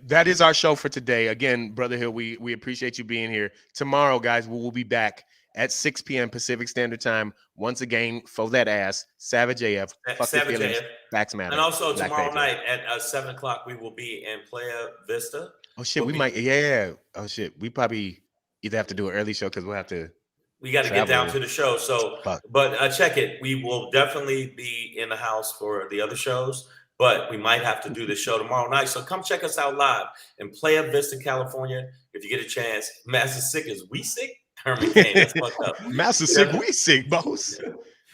that is our show for today. Again, Brother Hill, we appreciate you being here. Tomorrow, guys, we will be back at 6 p.m. Pacific Standard Time. Once again, for that ass, Savage AF, fuck the feelings, facts matter. And also Black tomorrow Pedro. night at 7 o'clock, we will be in Playa Vista. Oh shit, we might, yeah. Oh shit, we probably either have to do an early show because we'll have to. We got to get down to the show. So, but check it. We will definitely be in the house for the other shows, but we might have to do the show tomorrow night. So come check us out live in Playa Vista, California. If you get a chance. Master Sick is we sick? Herman Cain, that's fucked up. Master Sick, we sick, boss.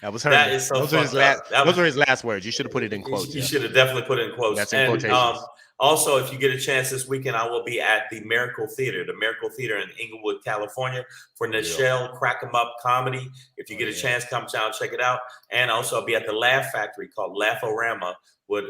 That was Herman. That is so those were his last words. You should have put it in quotes. You should have definitely put it in quotes. That's in quotations. Also, if you get a chance this weekend, I will be at the Miracle Theater in Inglewood, California for Nichelle Crack 'em Up Comedy. If you get a chance, come down, check it out. And also, I'll be at the Laugh Factory called Laugh-O-Rama with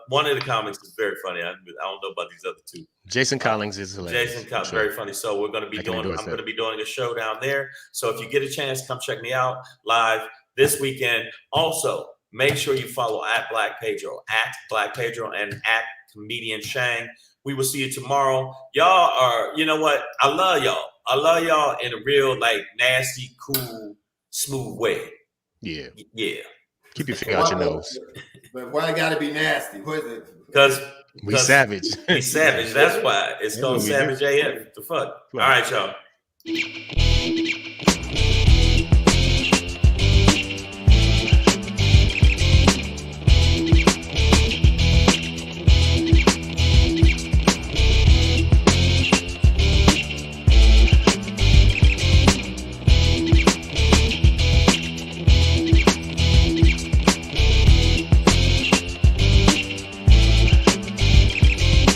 one of the comics is very funny. I don't know about these other two. Jason Collins is hilarious. Jason Collins, very funny. So we're going to be I'm going to be doing a show down there. So if you get a chance, come check me out live this weekend. Also, make sure you follow at Black Pedro, and at Comedian Shang We will see you tomorrow. Y'all are, you know what? I love y'all. I love y'all in a real, like, nasty, cool, smooth way. Yeah. Yeah. Keep your finger out your nose. But why it gotta be nasty? What is it? Because We savage. we savage. That's why. It's That's called what we Savage do. AF. The fuck? All right, y'all.